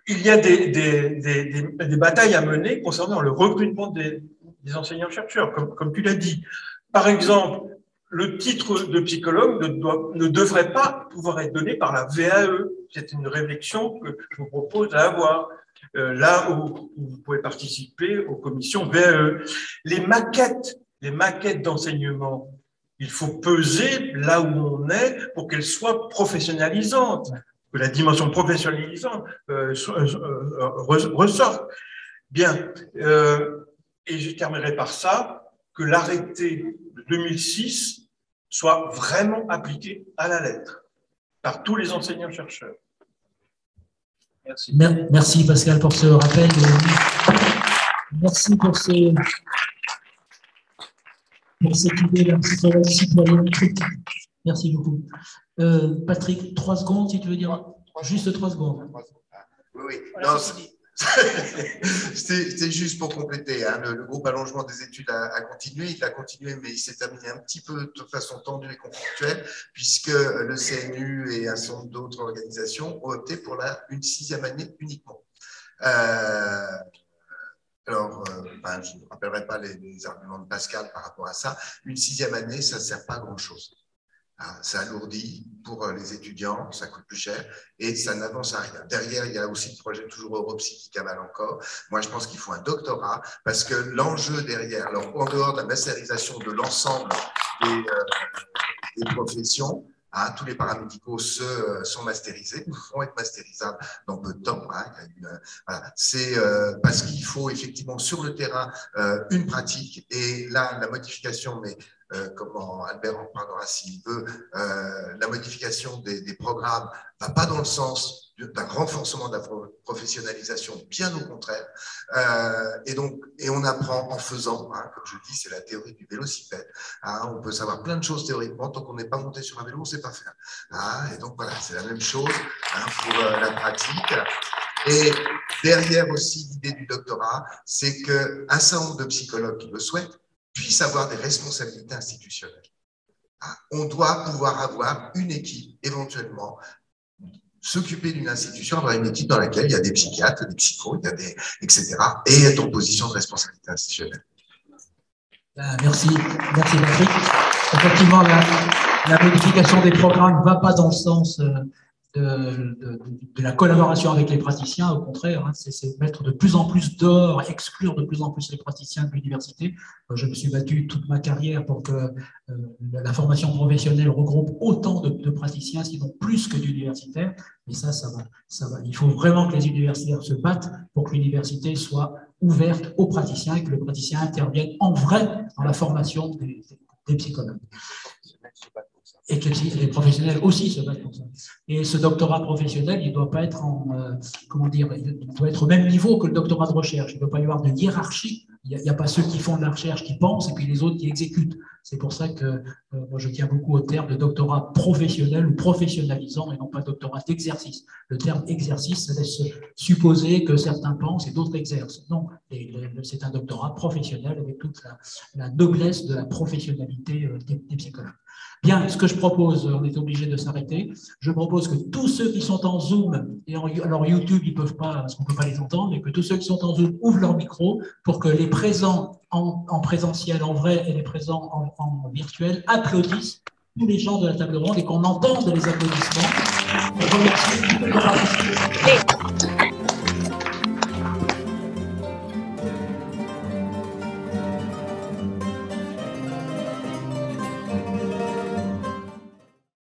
Il y a des batailles à mener concernant le recrutement des enseignants-chercheurs, comme tu l'as dit. Par exemple, le titre de psychologue ne devrait pas pouvoir être donné par la VAE. C'est une réflexion que je vous propose d'avoir là où vous pouvez participer aux commissions VAE. Les maquettes d'enseignement, il faut peser là où on est pour qu'elles soient professionnalisantes, que la dimension professionnalisante ressorte. Bien, et je terminerai par ça, que l'arrêté de 2006 soit vraiment appliqué à la lettre par tous les enseignants-chercheurs. Merci. Merci Pascal pour ce rappel. Merci pour cette idée d'un psychologue citoyen critique. Merci beaucoup. Patrick, 3 secondes si tu veux dire. Juste 3 secondes. Oui, non, c'était juste pour compléter. Hein, le groupe allongement des études a continué. Il a continué, mais il s'est terminé un petit peu de façon tendue et conflictuelle, puisque le CNU et un certain nombre d'autres organisations ont opté pour une 6e année uniquement. Alors, je ne rappellerai pas les arguments de Pascal par rapport à ça. Une 6e année, ça ne sert pas à grand-chose. Ça alourdit pour les étudiants, ça coûte plus cher et ça n'avance à rien. Derrière, il y a aussi le projet toujours Europsy qui cavale encore. Moi, je pense qu'il faut un doctorat parce que l'enjeu derrière, alors en dehors de la masterisation de l'ensemble des professions, tous les paramédicaux sont masterisés, vont être masterisables dans peu de temps. Voilà. C'est parce qu'il faut effectivement sur le terrain une pratique et là, la modification, mais comment Albert en parlera s'il veut, la modification des programmes ne va pas dans le sens d'un renforcement de la professionnalisation, bien au contraire. Et on apprend en faisant, comme je dis, c'est la théorie du vélocipède. On peut savoir plein de choses théoriquement, tant qu'on n'est pas monté sur un vélo, on ne sait pas faire. Et donc voilà, c'est la même chose pour la pratique. Et derrière aussi l'idée du doctorat, c'est qu'un certain nombre de psychologues qui le souhaitent puissent avoir des responsabilités institutionnelles. On doit pouvoir avoir une équipe, éventuellement, s'occuper d'une institution, avoir une équipe dans laquelle il y a des psychiatres, des psychos, il y a etc., et être en position de responsabilité institutionnelle. Merci Patrick. Effectivement, la modification des programmes ne va pas dans le sens de la collaboration avec les praticiens, au contraire, c'est mettre de plus en plus dehors, exclure de plus en plus les praticiens de l'université. Je me suis battu toute ma carrière pour que la formation professionnelle regroupe autant de praticiens, sinon plus que d'universitaires, et ça va. Il faut vraiment que les universitaires se battent pour que l'université soit ouverte aux praticiens et que le praticien intervienne en vrai dans la formation des psychologues. Et que les professionnels aussi se battent pour ça. Et ce doctorat professionnel, il ne doit pas être il doit être au même niveau que le doctorat de recherche. Il ne doit pas y avoir de hiérarchie. Il n'y a pas ceux qui font de la recherche qui pensent et puis les autres qui exécutent. C'est pour ça que moi, je tiens beaucoup au terme de doctorat professionnel ou professionnalisant et non pas doctorat d'exercice. Le terme exercice, ça laisse supposer que certains pensent et d'autres exercent. Non, c'est un doctorat professionnel avec toute la noblesse de la professionnalité des psychologues. Bien, ce que je propose, on est obligé de s'arrêter. Je propose que tous ceux qui sont en Zoom, et alors YouTube, ils ne peuvent pas, parce qu'on ne peut pas les entendre, mais que tous ceux qui sont en Zoom ouvrent leur micro pour que les présents en présentiel, en vrai, et les présents en virtuel applaudissent tous les gens de la table ronde et qu'on entende les applaudissements. Je remercie.